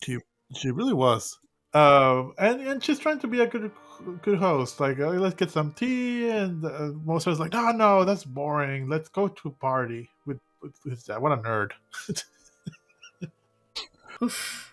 She really was. And she's trying to be a good host. Like, let's get some tea. And Mozart's like, no, that's boring. Let's go to a party with his dad. What a nerd. Oof.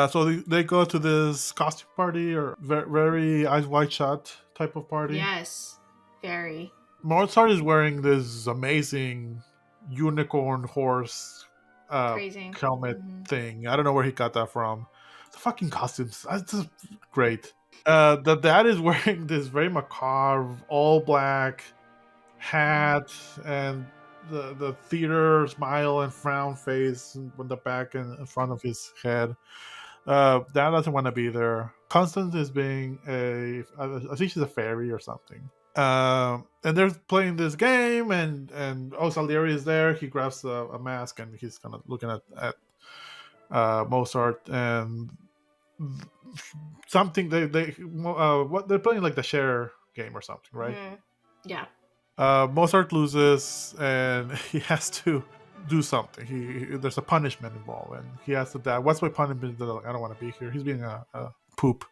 So they go to this costume party, or very Eyes Wide Shut type of party. Yes, very. Mozart is wearing this amazing unicorn horse helmet thing. I don't know where he got that from. The fucking costumes, that's just great. The dad is wearing this very macabre, all black hat and the theater smile and frown face on the back and in front of his head. Dad doesn't want to be there. Constance is being I think she's a fairy or something. And they're playing this game, and Salieri is there. He grabs a mask and he's kind of looking at Mozart and something. What they're playing, like the share game or something, right? Yeah. Mozart loses, and he has to do something. There's a punishment involved, and he has to die. What's my punishment? I don't want to be here. He's being a poop.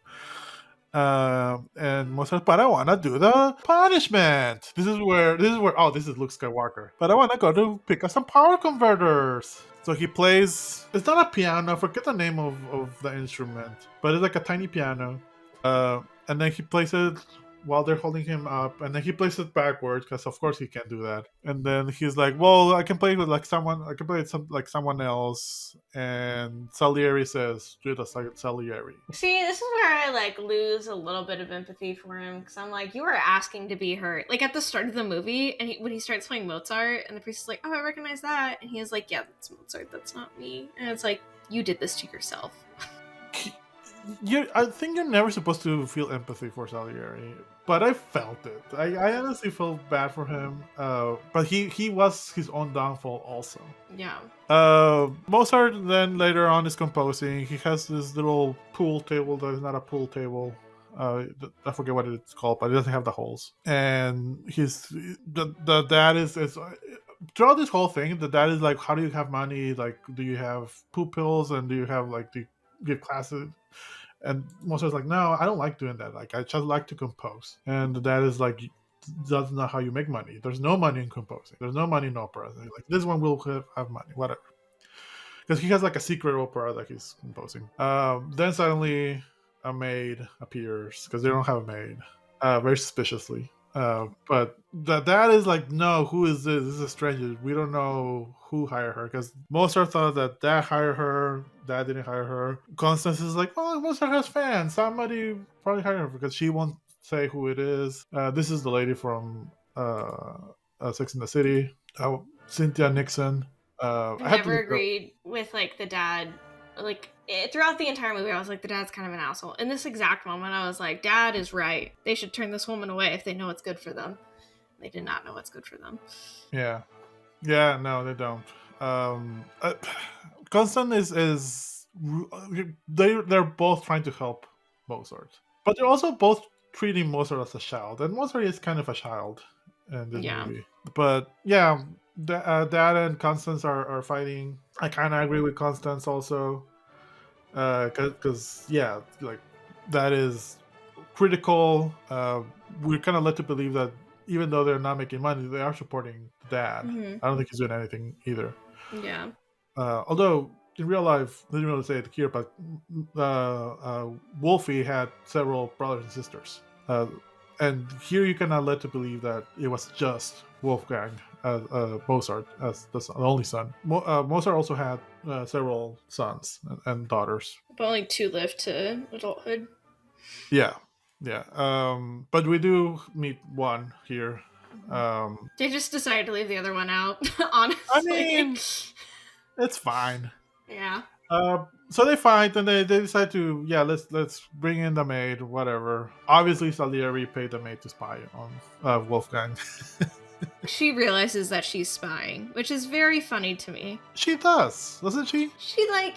And Mozart, but I want to do the punishment. This is where. Oh, this is Luke Skywalker. But I want to go to pick up some power converters. So he plays. It's not a piano. I forget the name of the instrument, but it's like a tiny piano. And then he plays it while they're holding him up, and then he plays it backwards because of course he can't do that. And then he's like, "Well, I can play it with like someone. I can play it like someone else." And Salieri says, "Do it as Salieri." See, this is where I like lose a little bit of empathy for him because I'm like, you are asking to be hurt. Like at the start of the movie, and when he starts playing Mozart, and the priest is like, "Oh, I recognize that," and he's like, "Yeah, that's Mozart. That's not me." And it's like, you did this to yourself. I think you're never supposed to feel empathy for Salieri, but I felt it. I honestly felt bad for him. But he was his own downfall also. Yeah. Mozart then later on is composing. He has this little pool table that is not a pool table. I forget what it's called, but it doesn't have the holes. And the dad is throughout this whole thing. The dad is like, "How do you have money? Like, do you have poop pills? And do you have like do you give classes?" And Mozart's like, "No, I don't like doing that. Like, I just like to compose." And the dad is like, "That's not how you make money. There's no money in composing. There's no money in opera. Like, this one will have money, whatever." Because he has like a secret opera that he's composing. Then suddenly a maid appears because they don't have a maid, very suspiciously. But the dad is like, "No, who is this? This is a stranger. We don't know who hired her." Because Mozart thought that dad hired her. Dad didn't hire her. Constance is like, "Oh, Mozart has fans. Somebody probably hired her," because she won't say who it is. This is the lady from Sex and the City, Cynthia Nixon. I never agreed with like the dad. Like throughout the entire movie, I was like, the dad's kind of an asshole. In this exact moment, I was like, Dad is right. They should turn this woman away if they know it's good for them. They did not know what's good for them. Yeah, no, they don't. Constance is they're both trying to help Mozart, but they're also both treating Mozart as a child, and Mozart is kind of a child in this movie. But yeah, Dad and Constance are fighting. I kind of agree with Constance also, because yeah, like that is critical. We're kind of led to believe that even though they're not making money, they are supporting Dad. I don't think he's doing anything either. Yeah. Although in real life, I didn't really say it here, but Wolfie had several brothers and sisters. And here you cannot led to believe that it was just Wolfgang, Mozart, as the only son. Mozart also had several sons and daughters. But only 2 lived to adulthood. Yeah. But we do meet one here. They just decided to leave the other one out, honestly. I mean, it's fine. Yeah. So they fight and they decide to let's bring in the maid, whatever. Obviously Salieri paid the maid to spy on Wolfgang. She realizes that she's spying, which is very funny to me. She does, doesn't she? She but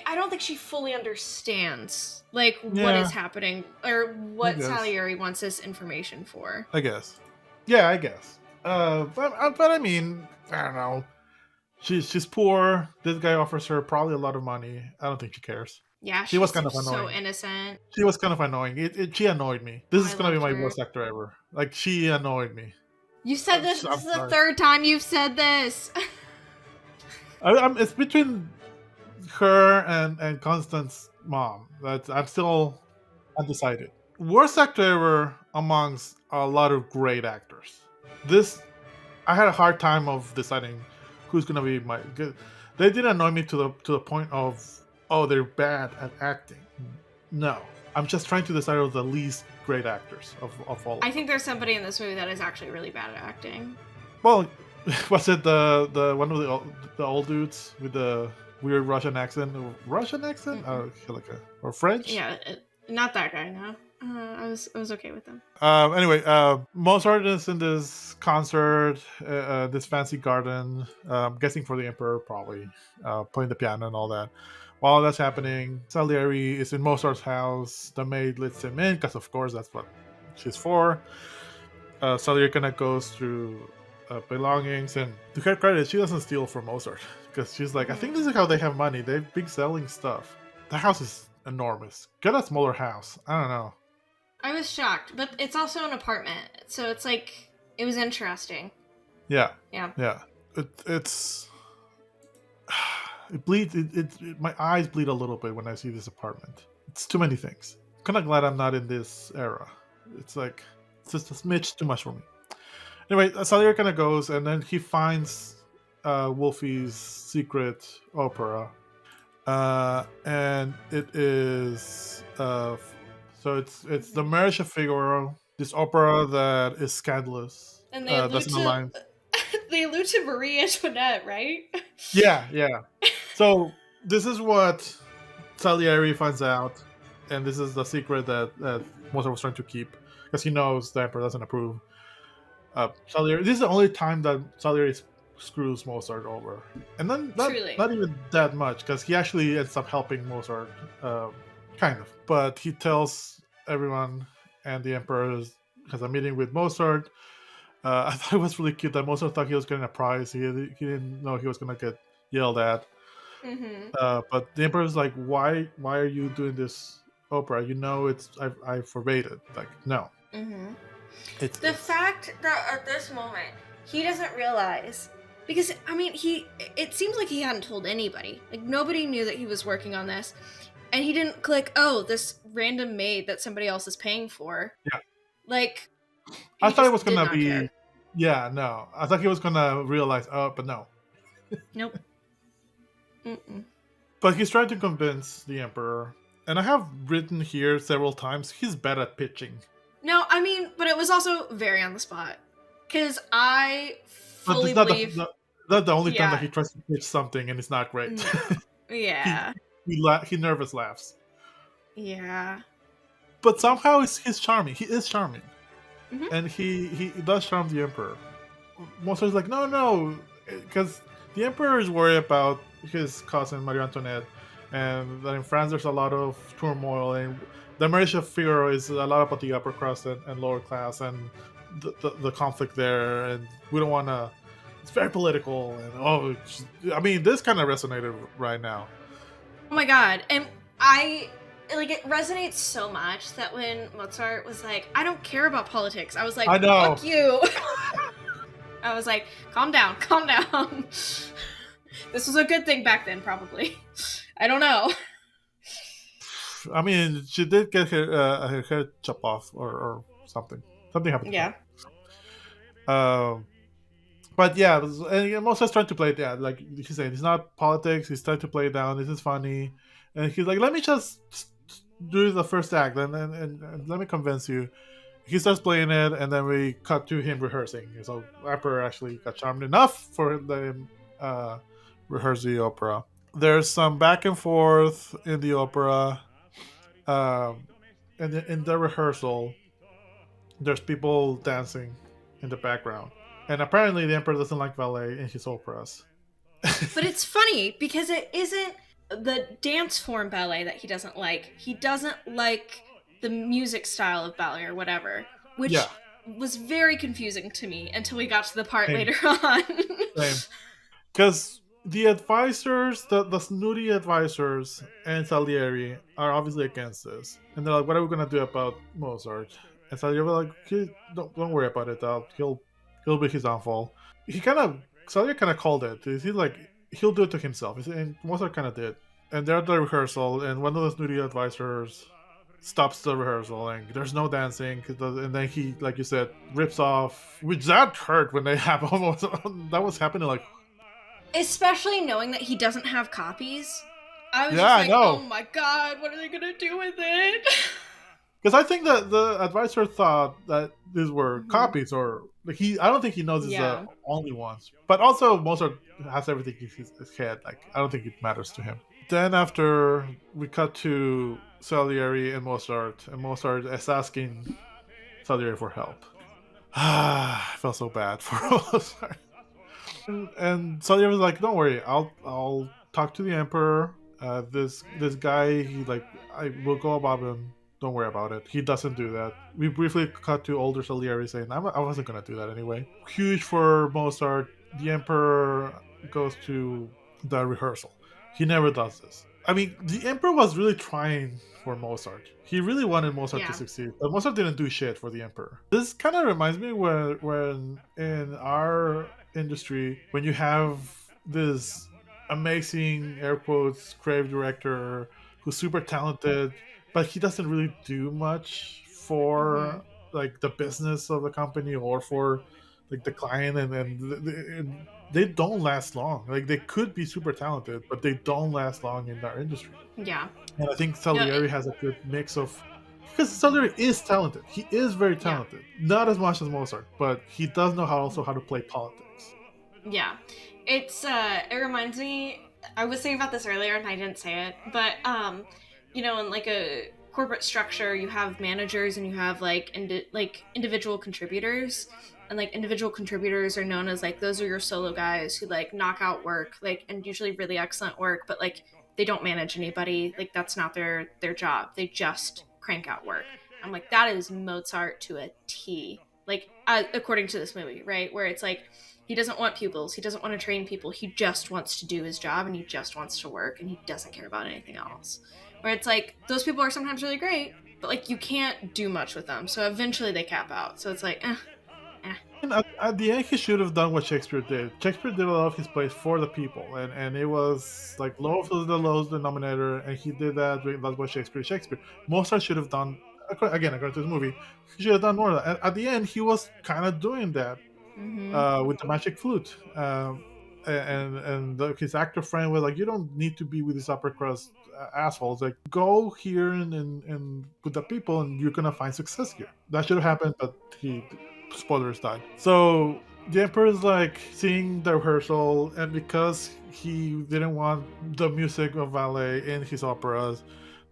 I don't think she fully understands what is happening or what Salieri wants this information for. I guess. Yeah, I guess. But I mean, I don't know. She's poor. This guy offers her probably a lot of money. I don't think she cares. Yeah, she was kind of annoying. So innocent. She was kind of annoying. She annoyed me. This is gonna be my worst actor ever. Like, she annoyed me. You said this. This is the third time you've said this. It's between her and Constance's mom. I'm still undecided. Worst actor ever amongst a lot of great actors. I had a hard time of deciding who's gonna be my good. They did annoy me to the point of, oh, they're bad at acting. No, I'm just trying to decide of the least great actors of all. I think there's somebody in this movie that is actually really bad at acting. Well, was it the one of the old dudes with the weird Russian accent? Or French? Yeah, not that guy. No. I was okay with them. Anyway, Mozart is in this concert, this fancy garden, guessing for the emperor, probably playing the piano and all that. While that's happening, Salieri is in Mozart's house. The maid lets him in because, of course, that's what she's for. Salieri kind of goes through belongings, and to her credit, she doesn't steal from Mozart because she's like, I think this is how they have money. They've been selling stuff. The house is enormous. Get a smaller house. I don't know. I was shocked, but it's also an apartment, so it's like it was interesting. Yeah, Yeah. It's it bleeds. My eyes bleed a little bit when I see this apartment. It's too many things. Kind of glad I'm not in this era. It's like it's just a smidge too much for me. Anyway, Salieri kind of goes, and then he finds Wolfie's secret opera, and it is so it's the Marriage of Figaro, this opera that is scandalous. And they allude to they allude to Marie Antoinette, right? Yeah. So this is what Salieri finds out, and this is the secret that Mozart was trying to keep because he knows the emperor doesn't approve. Salieri. This is the only time that Salieri screws Mozart over, and then not even that much because he actually ends up helping Mozart, kind of. But he tells everyone, and the emperor has a meeting with Mozart. I thought it was really cute that Mozart thought he was getting a prize. He didn't know he was going to get yelled at. Mm-hmm. But the emperor is like, "Why are you doing this opera? You know, I forbade it. Like, no." Mm-hmm. The fact that at this moment he doesn't realize, because I mean it seems like he hadn't told anybody. Like nobody knew that he was working on this, and he didn't click, oh, this random maid that somebody else is paying for. Yeah. Like I thought it was gonna be care. Yeah, no. I thought he was gonna realize, but no. Nope. Mm-mm. But he's trying to convince the emperor, and I have written here several times he's bad at pitching. No, I mean, but it was also very on the spot. Because I fully believe... That's the only time that he tries to pitch something and it's not great. Yeah. he nervous laughs. Yeah. But somehow he's charming. He is charming. Mm-hmm. And he does charm the emperor. Mozart's like, no. Because the emperor is worried about his cousin, Marie Antoinette. And that in France there's a lot of turmoil, and the Marriage of Figaro is a lot about the upper class and lower class and the conflict there, and we don't want to. It's very political, and I mean, this kind of resonated right now. Oh my god, and it resonates so much that when Mozart was like, "I don't care about politics," I was like, I know. "Fuck you." I was like, "Calm down." This was a good thing back then, probably. I don't know. I mean, she did get her hair chopped off or something. Something happened. Yeah. But yeah, and Mozart's trying to play it. Yeah, like he's saying, it's not politics. He's trying to play it down. This is funny, and he's like, "Let me just do the first act, and let me convince you." He starts playing it, and then we cut to him rehearsing. So Emperor actually got charmed enough for them rehearse the opera. There's some back and forth in the opera. And in the rehearsal, there's people dancing in the background, and apparently the emperor doesn't like ballet in his operas. But it's funny because it isn't the dance form ballet that he doesn't like. He doesn't like the music style of ballet or whatever, which was very confusing to me until we got to the part later on. Same. Because the advisors, the snooty advisors, and Salieri are obviously against this, and they're like, "What are we gonna do about Mozart?" And Salieri was like, "Don't worry about it. He'll be his downfall." Salieri kind of called it. He's like, he'll do it to himself, and Mozart kind of did. And they're at the rehearsal, and one of the snooty advisors stops the rehearsal, and there's no dancing, and then he, like you said, rips off, which that hurt when they have almost that was happening like. Especially knowing that he doesn't have copies. I was just like, oh my god, what are they going to do with it? Because I think that the advisor thought that these were copies, or like I don't think he knows it's the only ones. But also Mozart has everything in his head. Like, I don't think it matters to him. Then after we cut to Salieri and Mozart is asking Salieri for help. I felt so bad for Mozart. And Salieri was like, "Don't worry, I'll talk to the emperor. This guy, I will go above him. Don't worry about it. He doesn't do that. We briefly cut to older Salieri saying, I wasn't going to do that anyway. Huge for Mozart. The Emperor goes to the rehearsal. He never does this. I mean, the Emperor was really trying for Mozart. He really wanted Mozart to Yeah. succeed, but Mozart didn't do shit for the Emperor. This kind of reminds me when in our industry, when you have this amazing air quotes creative director who's super talented, but he doesn't really do much Mm-hmm. for like the business of the company or for like the client, and they don't last long. Like they could be super talented, but they don't last long in our industry. Yeah. And I think No. Salieri has a good mix of, because Salieri is talented. He is very Yeah. talented. Not as much as Mozart, but he does know how to play politics. Yeah. It reminds me, I was saying about this earlier and I didn't say it, but in like a corporate structure, you have managers and you have like individual contributors. And like individual contributors are known as like those are your solo guys who like knock out work, like, and usually really excellent work, but like they don't manage anybody. Like that's not their job. They just crank out work. I'm like, that is Mozart to a T. Like according to this movie, right? Where it's like he doesn't want pupils. He doesn't want to train people. He just wants to do his job and he just wants to work and he doesn't care about anything else. Where it's like those people are sometimes really great, but like you can't do much with them. So eventually they cap out. So it's like, eh. And at the end, he should have done what Shakespeare did. Shakespeare did a lot of his plays for the people, and it was like lowest of the lowest denominator, and he did that. That's what Shakespeare. Mozart should have done, again, according to this movie, he should have done more of that. And at the end, he was kind of doing that Mm-hmm. with the magic flute. His actor friend was like, "You don't need to be with these upper crust assholes. Like, go here and with the people, and you're gonna find success here." That should have happened, but he spoilers died. So the Emperor is like seeing the rehearsal, and because he didn't want the music of ballet in his operas,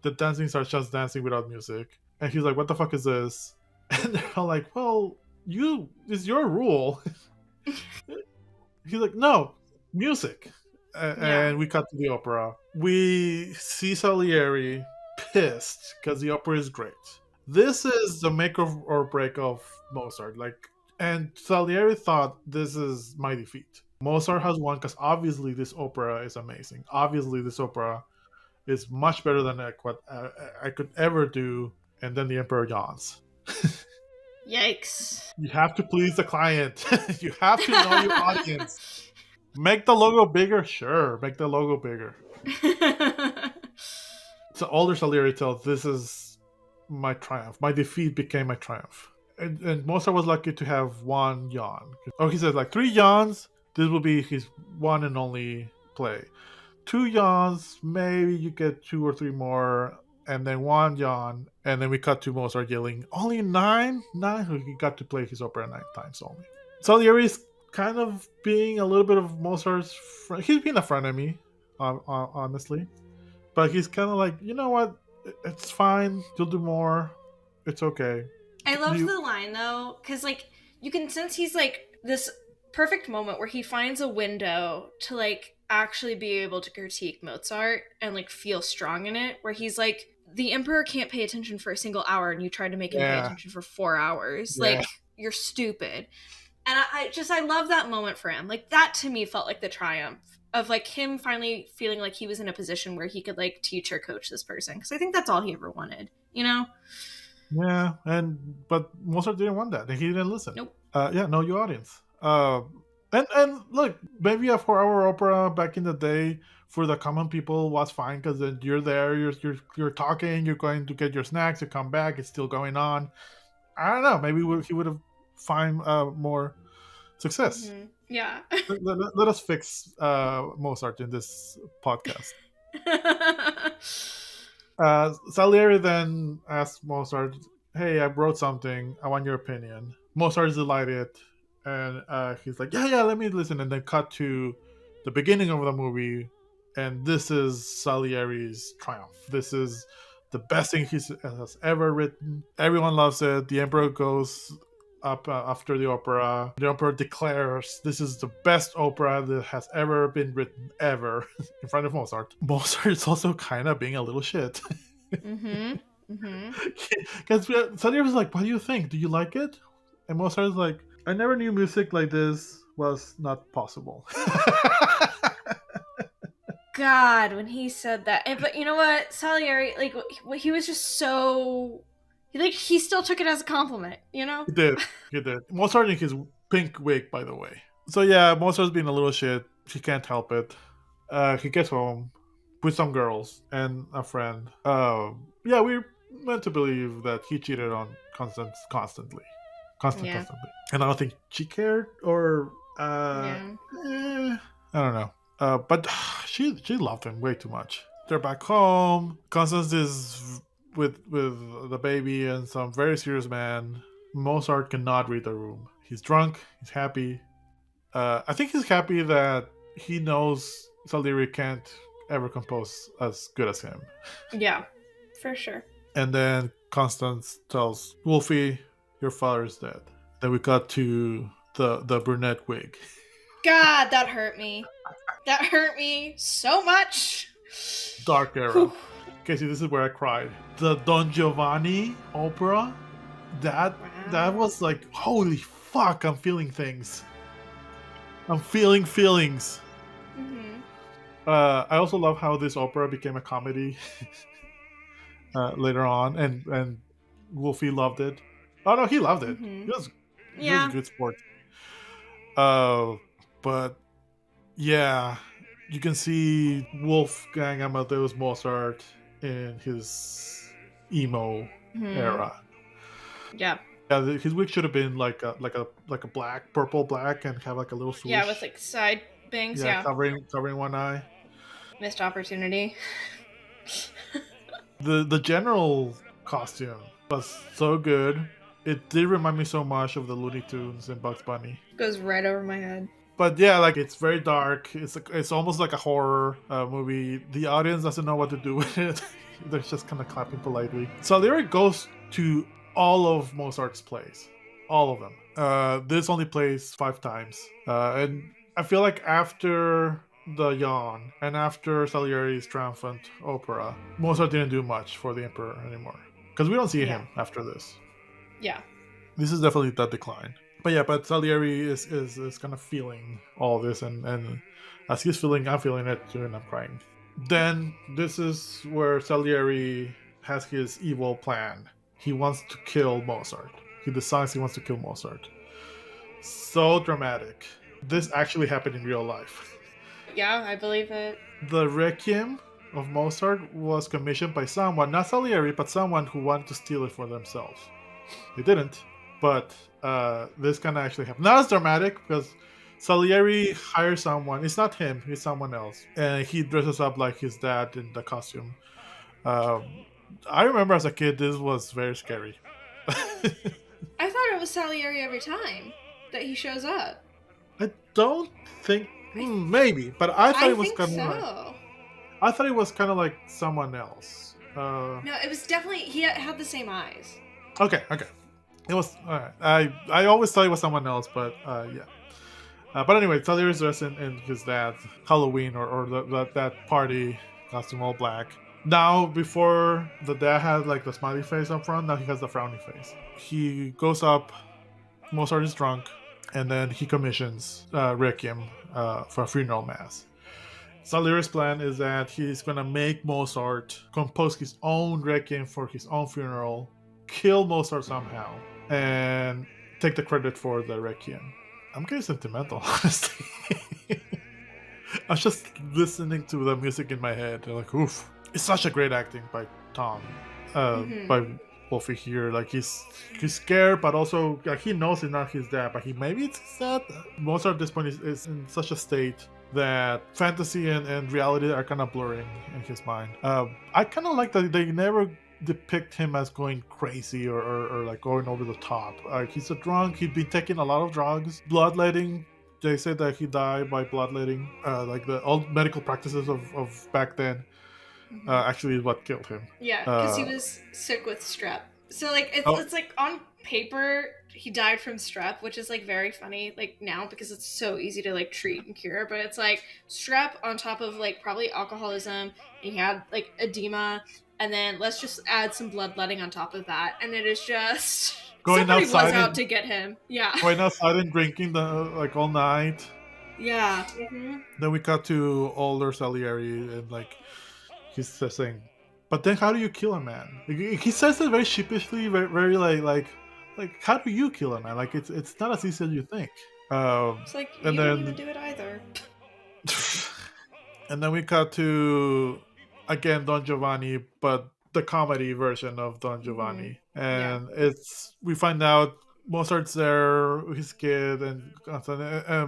the dancing starts just dancing without music, and he's like, "What the fuck is this?" And they're all like, "Well, it's your rule." He's like, "No, music." Yeah. And we cut to the opera. We see Salieri pissed because the opera is great. This is the make or break of Mozart. Like, and Salieri thought this is my defeat. Mozart has won because obviously this opera is amazing. Obviously, this opera is much better than what I could ever do. And then the emperor yawns. Yikes. You have to please the client. You have to know your audience. Make the logo bigger? Sure, make the logo bigger. So older Salieri tells, this is my triumph. My defeat became my triumph. And Mozart was lucky to have one yawn. Oh, he said like 3 yawns, this will be his one and only play. 2 yawns, maybe you get 2 or 3 more, and then 1 yawn, and then we cut to Mozart yelling, only 9? 9? He got to play his opera 9 times only. Salieri is kind of being a little bit of Mozart's friend. He's being a friend of me, honestly. But he's kind of like, you know what? It's fine. You'll do more. It's okay. I loved the line though, because like you can sense he's like this perfect moment where he finds a window to like actually be able to critique Mozart and like feel strong in it, where he's like, the emperor can't pay attention for a single hour and you tried to make him pay attention for 4 hours. Yeah. Like, you're stupid. And I love that moment for him. Like, that to me felt like the triumph of like him finally feeling like he was in a position where he could like teach or coach this person, because I think that's all he ever wanted, you know? Yeah, but Mozart didn't want that, and he didn't listen. Nope. Yeah, know your audience. And look, maybe a 4-hour opera back in the day for the common people was fine, because then you're there, you're talking, you're going to get your snacks, you come back, it's still going on. I don't know. Maybe he would have find more success. Mm-hmm. Yeah. Let us fix Mozart in this podcast. Salieri then asked Mozart, "Hey, I wrote something. I want your opinion." Mozart is delighted, and he's like, "Yeah, let me listen." And then cut to the beginning of the movie, and this is Salieri's triumph. This is the best thing he has ever written. Everyone loves it. The emperor goes up after the opera. The emperor declares this is the best opera that has ever been written ever in front of Mozart. Mozart is also kind of being a little shit. Mm-hmm. Because Salieri was like, "What do you think? Do you like it?" And Mozart is like, "I never knew music like this was not possible." God, when he said that. But you know what? Salieri, like, he was just so. He still took it as a compliment, you know? He did. He did. Mozart in his pink wig, by the way. So yeah, Mozart's being a little shit. He can't help it. He gets home with some girls and a friend. Yeah, we're meant to believe that he cheated on constantly. Yeah. Constantly. And I don't think she cared or Yeah. I don't know. But she loved him way too much. They're back home. Constance is with the baby and some very serious man. Mozart cannot read the room. He's drunk. He's happy. I think he's happy that he knows Salieri can't ever compose as good as him. Yeah, for sure. And then Constance tells Wolfie, "Your father is dead." Then we got to the brunette wig. God, that hurt me. That hurt me so much. Dark era. Casey, this is where I cried. The Don Giovanni opera, that was like, holy fuck, I'm feeling things. I'm feeling feelings. I also love how this opera became a comedy later on, and Wolfie loved it. Oh no, he loved it. He was a good sport. But yeah, you can see Wolfgang Amadeus Mozart in his emo era. Yeah. Yeah, his wig should have been like a black, purple black, and have like a little swoosh. Yeah, with like side bangs. Yeah, covering one eye. Missed opportunity. The general costume was so good. It did remind me so much of the Looney Tunes and Bugs Bunny. Goes right over my head. But yeah, like it's very dark. It's almost like a horror movie. The audience doesn't know what to do with it. They're just kind of clapping politely. Salieri goes to all of Mozart's plays, all of them. This only plays 5 times, and I feel like after the Yawn and after Salieri's triumphant opera, Mozart didn't do much for the Emperor anymore because we don't see him after this. Yeah, this is definitely that decline. But Salieri is kind of feeling all this, and as he's feeling, I'm feeling it too, and I'm crying. Then this is where Salieri has his evil plan. He wants to kill Mozart. He decides he wants to kill Mozart. So dramatic. This actually happened in real life. Yeah, I believe it. The Requiem of Mozart was commissioned by someone, not Salieri, but someone who wanted to steal it for themselves. They didn't, but this kind of actually happened. Not as dramatic, because Salieri hires someone. It's not him, it's someone else. And he dresses up like his dad in the costume. I remember as a kid, this was very scary. I thought it was Salieri every time that he shows up. I don't think... maybe, but I thought it was kind of so. like... I thought it was kind of like someone else. No, it was definitely... He had the same eyes. Okay. It was... Alright. I always thought it was someone else, but yeah. But anyway, Salieri's dressed in his dad's Halloween or that party costume, all black. Now, before the dad had like the smiley face up front, now he has the frowny face. He goes up, Mozart is drunk, and then he commissions Requiem for a funeral mass. Salieri's plan is that he's gonna make Mozart compose his own Requiem for his own funeral, kill Mozart somehow, and take the credit for the Requiem. I'm getting sentimental, honestly. I was just listening to the music in my head, and like, oof. It's such a great acting by Tom, by Wolfie here. Like he's scared, but also like, he knows it's not his dad, but maybe it's his dad. Mozart at this point is in such a state that fantasy and reality are kind of blurring in his mind. I kind of like that they never depict him as going crazy or like going over the top. Like he's a drunk. He'd been taking a lot of drugs, bloodletting. They said that he died by bloodletting, like the old medical practices of back then. Actually is what killed him. Yeah, because he was sick with strep. So like it's like on paper he died from strep, which is like very funny like now because it's so easy to like treat and cure, but it's like strep on top of like probably alcoholism, and he had like edema, and then let's just add some bloodletting on top of that, and it is just Going somebody was outside out and to get him. Yeah. drinking like all night. Yeah. Mm-hmm. Then we cut to older Salieri and like he's saying, "But then how do you kill a man?" Like, he says it very sheepishly, very like how do you kill a man? Like it's not as easy as you think. It's like, And you don't even then do it either. and then we cut to again Don Giovanni, but the comedy version of Don Giovanni, and it's we find out Mozart's there, with his kid, and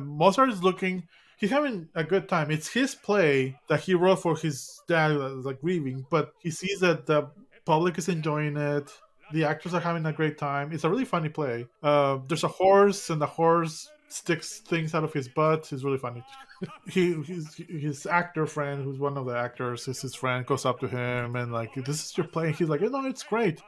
Mozart is looking. He's having a good time. It's his play that he wrote for his dad, that was like grieving, but he sees that the public is enjoying it. The actors are having a great time. It's a really funny play. There's a horse, and the horse sticks things out of his butt. It's really funny. His actor friend, who's one of the actors, is his friend, goes up to him and like, "This is your play." And he's like, "No, it's great."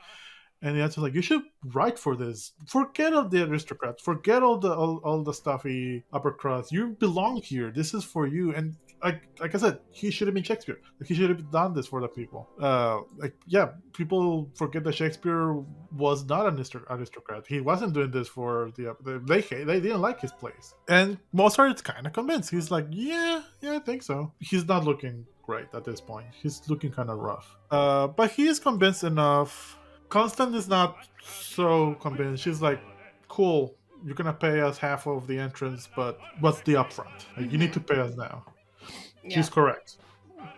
And the answer's like, "You should write for this. Forget all the aristocrats. Forget all the stuffy upper crust. You belong here. This is for you." And like I said, he should have been Shakespeare. Like, he should have done this for the people. People forget that Shakespeare was not an aristocrat. He wasn't doing this for they didn't like his plays. And Mozart is kind of convinced. He's like, yeah, I think so. He's not looking great at this point. He's looking kind of rough. But he is convinced enough. Constant is not so convinced. She's like, "Cool, you're gonna pay us half of the entrance, but what's the upfront? Like, you need to pay us now." Yeah. She's correct.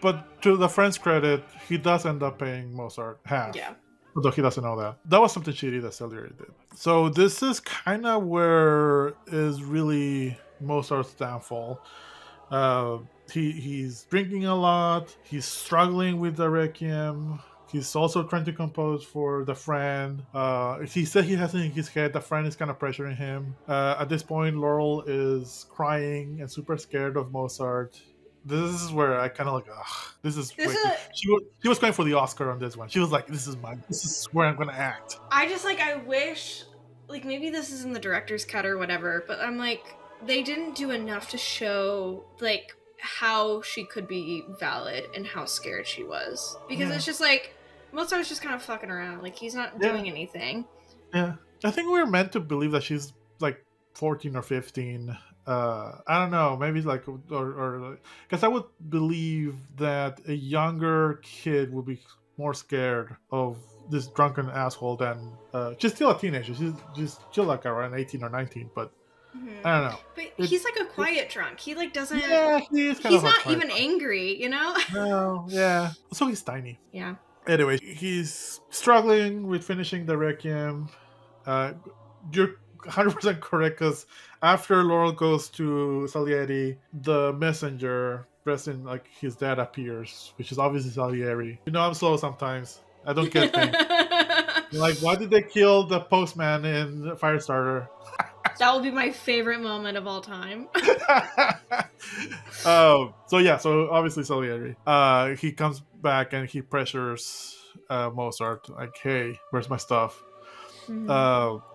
But to the friend's credit, he does end up paying Mozart half. Yeah. Although he doesn't know that. That was something shitty that Salieri did. So this is kind of where is really Mozart's downfall. He's drinking a lot. He's struggling with the requiem. He's also trying to compose for the friend. He said he has it in his head. The friend is kind of pressuring him. At this point, Laurel is crying and super scared of Mozart. This is where I kind of like, ugh, this is. She was going for the Oscar on this one. She was like, this is where I'm gonna act. I wish, like, maybe this is in the director's cut or whatever, but I'm like, they didn't do enough to show like how she could be valid and how scared she was, because it's just like Mozart's just kind of fucking around. Like, he's not doing anything. Yeah, I think we were meant to believe that she's like 14 or 15. I don't know, maybe like or because I would believe that a younger kid would be more scared of this drunken asshole than she's still a teenager. She's still like around 18 or 19, but I don't know. But he's like a quiet drunk. He like doesn't. Yeah, he's not even angry, you know? No, yeah. So he's tiny. Yeah. Anyway, he's struggling with finishing the requiem. You're 100% correct, because after Laurel goes to Salieri, the messenger dressed in like his dad appears, which is obviously Salieri. You know, I'm slow sometimes. I don't get things. Like, why did they kill the postman in Firestarter? That will be my favorite moment of all time. So obviously Salieri. He comes back and he pressures Mozart, like, "Hey, where's my stuff?"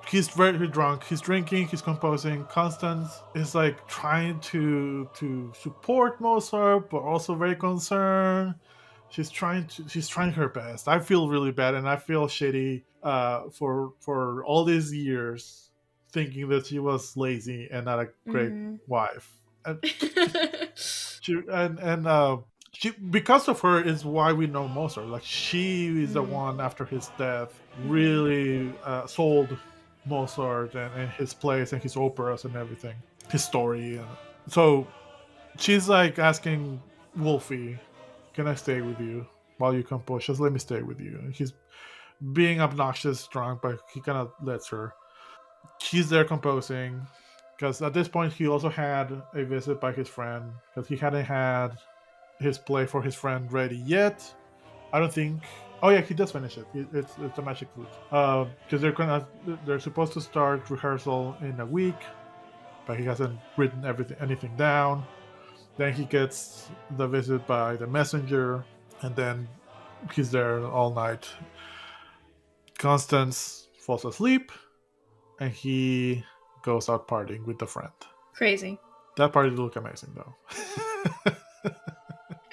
He's very drunk. He's drinking. He's composing. Constance is like trying to support Mozart, but also very concerned. She's trying her best. I feel really bad, and I feel shitty for all these years thinking that she was lazy and not a great wife. She because of her is why we know Mozart. Like, she is the one after his death really sold Mozart and his plays and his operas and everything, his story. So she's like asking Wolfie, "Can I stay with you while you compose? Just let me stay with you." And he's being obnoxious drunk, but he kind of lets her. She's there composing, because at this point he also had a visit by his friend, because he hadn't had his play for his friend ready yet. I don't think. Oh yeah, he does finish it. It's a Magic Flute. Because they're supposed to start rehearsal in a week, but he hasn't written anything down. Then he gets the visit by the messenger, and then he's there all night. Constance falls asleep, and he goes out partying with the friend. Crazy. That party looked amazing, though.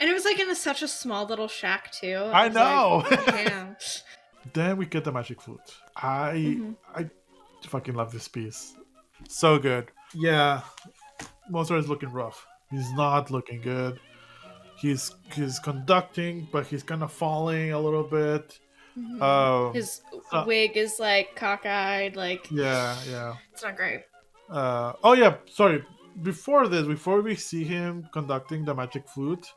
And it was like in such a small little shack too. It I was like, know. damn. Then we get the magic flute. I Mhm. fucking love this piece. So good. Yeah, Mozart is looking rough. He's not looking good. He's conducting, but he's kind of falling a little bit. His So, wig is like cockeyed, like yeah. it's not great. Oh yeah, sorry. Before we see him conducting the magic flute,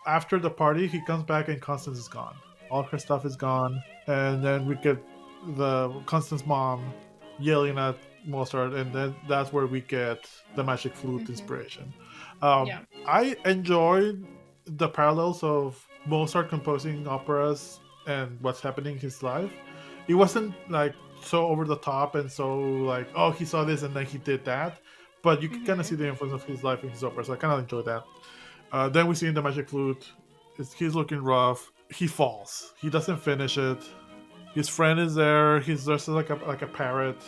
after the party, he comes back and Constance is gone. All her stuff is gone, and then we get the Constance mom yelling at Mozart, and then that's where we get the magic flute inspiration. Yeah. I enjoyed the parallels of Mozart composing operas and what's happening in his life. It wasn't like so over the top and so like, oh, he saw this and then he did that, but you can kind of see the influence of his life in his opera, so I kind of enjoyed that. Then we see in the magic flute, he's looking rough. He falls. He doesn't finish it. His friend is there. He's dressed like a parrot.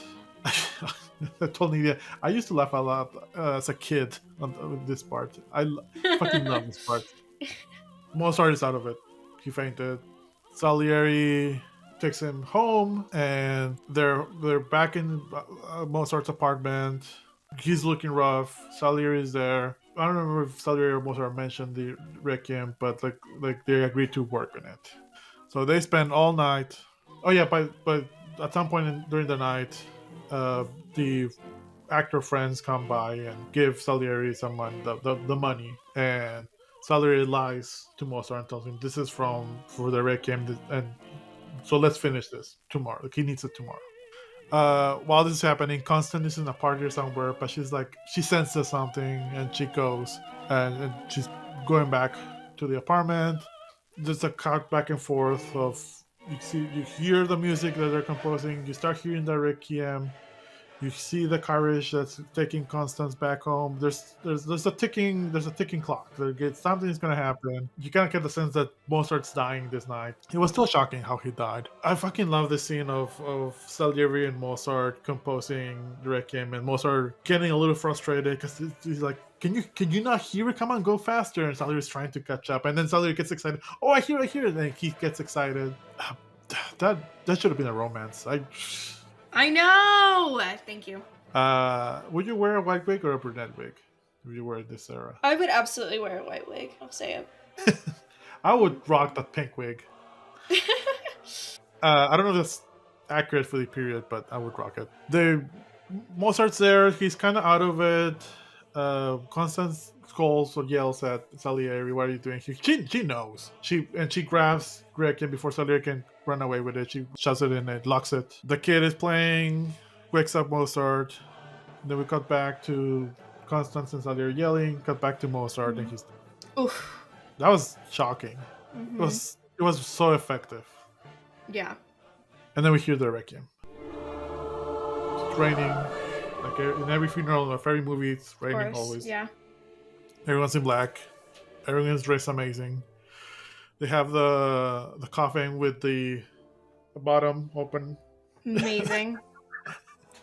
I told Nidia, I used to laugh a lot as a kid on this part. Fucking love this part. Mozart is out of it. He fainted. Salieri takes him home, and they're back in Mozart's apartment. He's looking rough. Salieri is there. I don't remember if Salieri or Mozart mentioned the requiem, but like they agreed to work on it. So they spend all night. Oh yeah, but at some point during the night, the actor friends come by and give Salieri some money, the money, and Salieri lies to Mozart and tells him this is for the requiem, and so let's finish this tomorrow. Like, he needs it tomorrow. While this is happening, Constance is in a party somewhere, but she senses something and she goes and she's going back to the apartment. There's a cut back and forth of you hear the music that they're composing, you start hearing the requiem, you see the carriage that's taking Constance back home. There's a ticking clock. Something's gonna happen. You kind of get the sense that Mozart's dying this night. It was still shocking how he died. I fucking love the scene of Salieri and Mozart composing the requiem, and Mozart getting a little frustrated because he's like, Can you not hear it? Come on, go faster. And Salieri's trying to catch up. And then Salieri gets excited. Oh, I hear it. And then Keith gets excited. That should have been a romance. I know. Thank you. Would you wear a white wig or a brunette wig? Would you wear this era? I would absolutely wear a white wig. I'll say it. I would rock that pink wig. I don't know if that's accurate for the period, but I would rock it. Mozart's there. He's kind of out of it. Constance calls or yells at Salieri, "What are you doing?" She knows. She grabs Gretchen before Salieri can run away with it. She shoves it in and locks it. The kid is playing, wakes up Mozart. Then we cut back to Constance and Salieri yelling. Cut back to Mozart, and he's. Oof. That was shocking. It was so effective. Yeah. And then we hear the requiem. It's raining. Like in every funeral, in every movie, it's raining always. Yeah. Everyone's in black. Everyone's dressed amazing. They have the coffin with the bottom open. Amazing.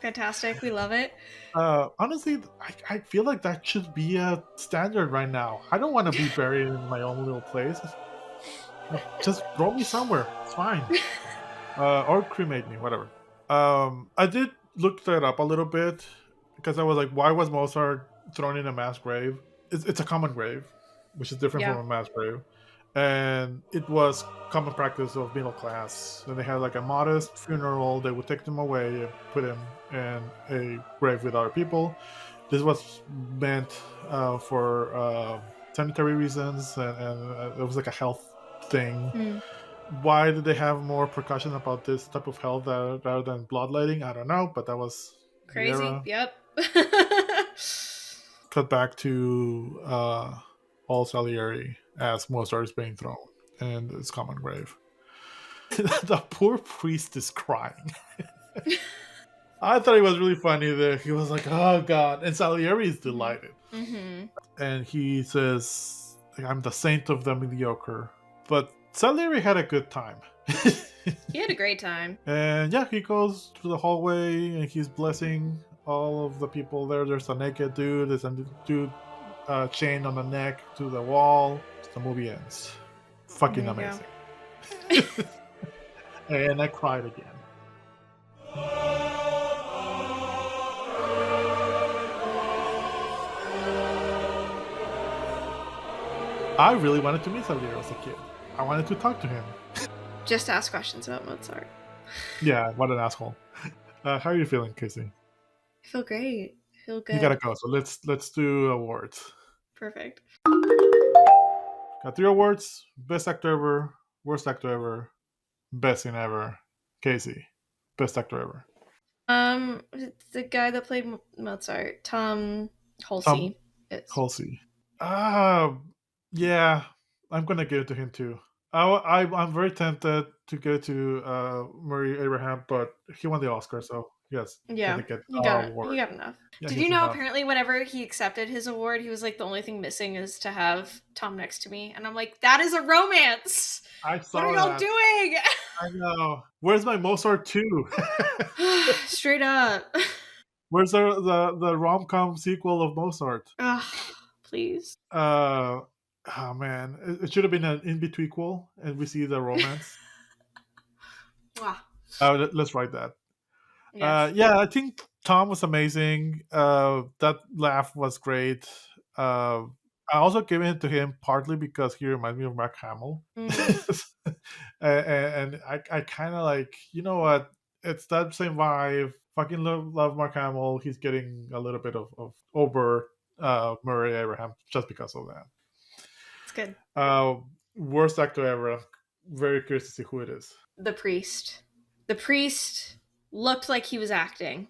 Fantastic. We love it. Honestly, I feel like that should be a standard right now. I don't want to be buried in my own little place. Just throw me somewhere. It's fine. Or cremate me, whatever. I did look that up a little bit because I was like, why was Mozart thrown in a mass grave? It's a common grave, which is different from a mass grave. And it was common practice of middle class. And they had like a modest funeral. They would take them away and put him in a grave with other people. This was meant for sanitary reasons, and it was like a health thing. Why did they have more precaution about this type of health rather than bloodletting? I don't know, but that was crazy. Yep. Cut back to all Salieri as Mozart is being thrown in this common grave. The poor priest is crying. I thought it was really funny there. He was like, "Oh God," and Salieri is delighted, and he says, "I'm the saint of the mediocre." But Salieri had a good time. He had a great time. And yeah, he goes to the hallway and he's blessing all of the people there. There's a naked dude. There's a dude chain on the neck to the wall. The movie ends. Fucking There you amazing. And I cried again. I really wanted to meet Salieri as a kid. I wanted to talk to him. Just ask questions about Mozart. Yeah, what an asshole. How are you feeling, Casey? I feel great. I feel good. You gotta go. So let's do awards. Perfect. Got 3 awards: best actor ever, worst actor ever, best scene ever. Casey, best actor ever. The guy that played Mozart, Tom Tom Halsey. Halsey. Yeah, I'm gonna give it to him too. I'm very tempted to go to Murray Abraham, but he won the Oscar, so yes, Yeah, gonna get he got award. he got enough. Yeah, Did he you gets know enough. apparently whenever he accepted his award, he was like, the only thing missing is to have Tom next to me, and I'm like, that is a romance. I saw What are y'all that. doing? I know. Where's my Mozart 2? Straight up. Where's the rom-com sequel of Mozart? Ugh, please. Oh man, it should have been an in-between, and we see the romance. Let's write that. Yes. Yeah, I think Tom was amazing. That laugh was great. I also gave it to him partly because he reminds me of Mark Hamill. And I kind of like, you know what? It's that same vibe. Fucking love Mark Hamill. He's getting a little bit of over Murray Abraham just because of that. It's good. Worst actor ever. I'm very curious to see who it is. The priest. The priest looked like he was acting,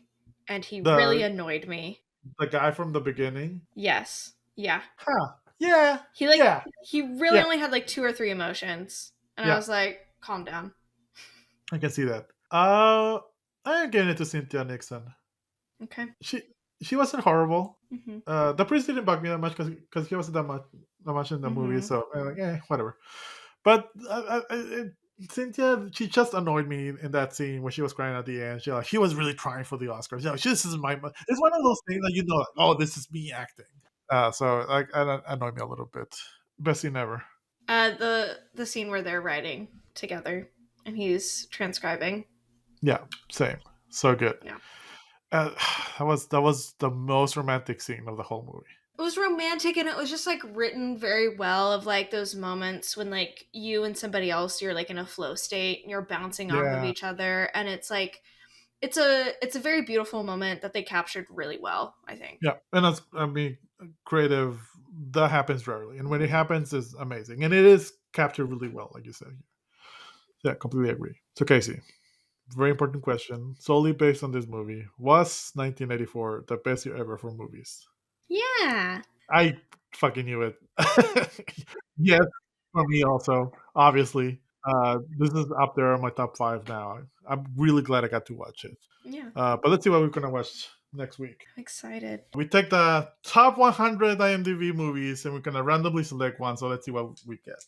and he really annoyed me. The guy from the beginning? Yes. Yeah. Huh. Yeah. He really only had like 2 or 3 emotions. And I was like, calm down. I can see that. I'm getting it to Cynthia Nixon. Okay. She wasn't horrible. Mm-hmm. The priest didn't bug me that much because he wasn't that much in the movie, so I'm like, whatever. But Cynthia, she just annoyed me in that scene when she was crying at the end. She was really trying for the Oscars. This is it's one of those things that like, oh, this is me acting. So like, it annoyed me a little bit. Best scene ever. The scene where they're writing together and he's transcribing. Yeah, same. So good. Yeah. That was the most romantic scene of the whole movie. It was romantic, and it was just like written very well, of like those moments when like you and somebody else, you're like in a flow state and you're bouncing off of each other, and it's like it's a very beautiful moment that they captured really well, I think. Yeah, and that's, creative. That happens rarely, and when it happens, it's amazing, and it is captured really well, like you said. Yeah, completely agree. So Casey, very important question, solely based on this movie: was 1984 the best year ever for movies? Yeah, I fucking knew it. Yes, for me also. Obviously, this is up there on my top 5 now. I'm really glad I got to watch it. Yeah. But let's see what we're gonna watch next week. I'm excited. We take the top 100 IMDb movies and we're gonna randomly select one. So let's see what we get.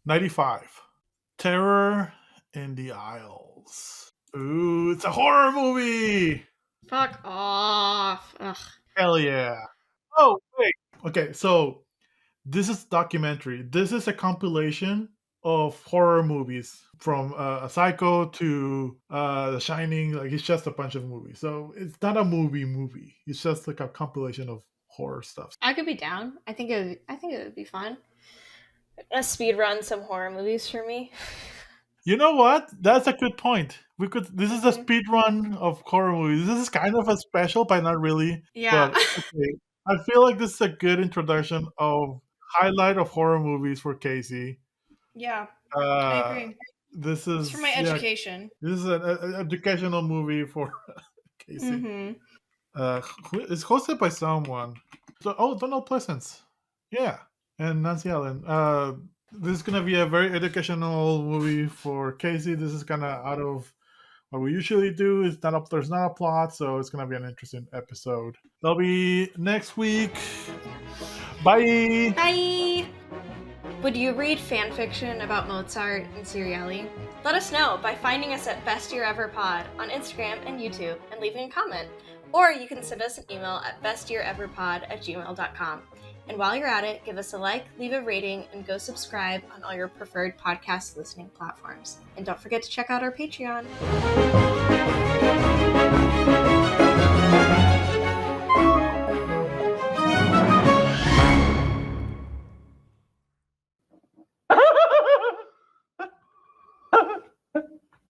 95. Terror in the Aisles. Ooh, it's a horror movie. Fuck off. Ugh. Hell yeah. Oh, wait. Okay, so this is documentary. This is a compilation of horror movies from Psycho to The Shining. Like, it's just a bunch of movies. So it's not a movie. It's just like a compilation of horror stuff. I could be down. I think it would be fun. A speed run some horror movies for me. You know what? That's a good point. This is a speed run of horror movies. This is kind of a special, but not really. Yeah. But okay. I feel like this is a good introduction of highlight of horror movies for Casey. Yeah, I agree. This is for my education. This is an educational movie for Casey. Mm-hmm. It's hosted by someone. Donald Pleasance. Yeah, and Nancy Allen. This is gonna be a very educational movie for Casey. This is kind of out of what we usually do. There's not a plot, so it's gonna be an interesting episode. That'll be next week. Bye. Bye. Would you read fan fiction about Mozart and Salieri? Let us know by finding us at Best Year Ever Pod on Instagram and YouTube and leaving a comment. Or you can send us an email at bestyeareverpod@gmail.com. And while you're at it, give us a like, leave a rating, and go subscribe on all your preferred podcast listening platforms. And don't forget to check out our Patreon.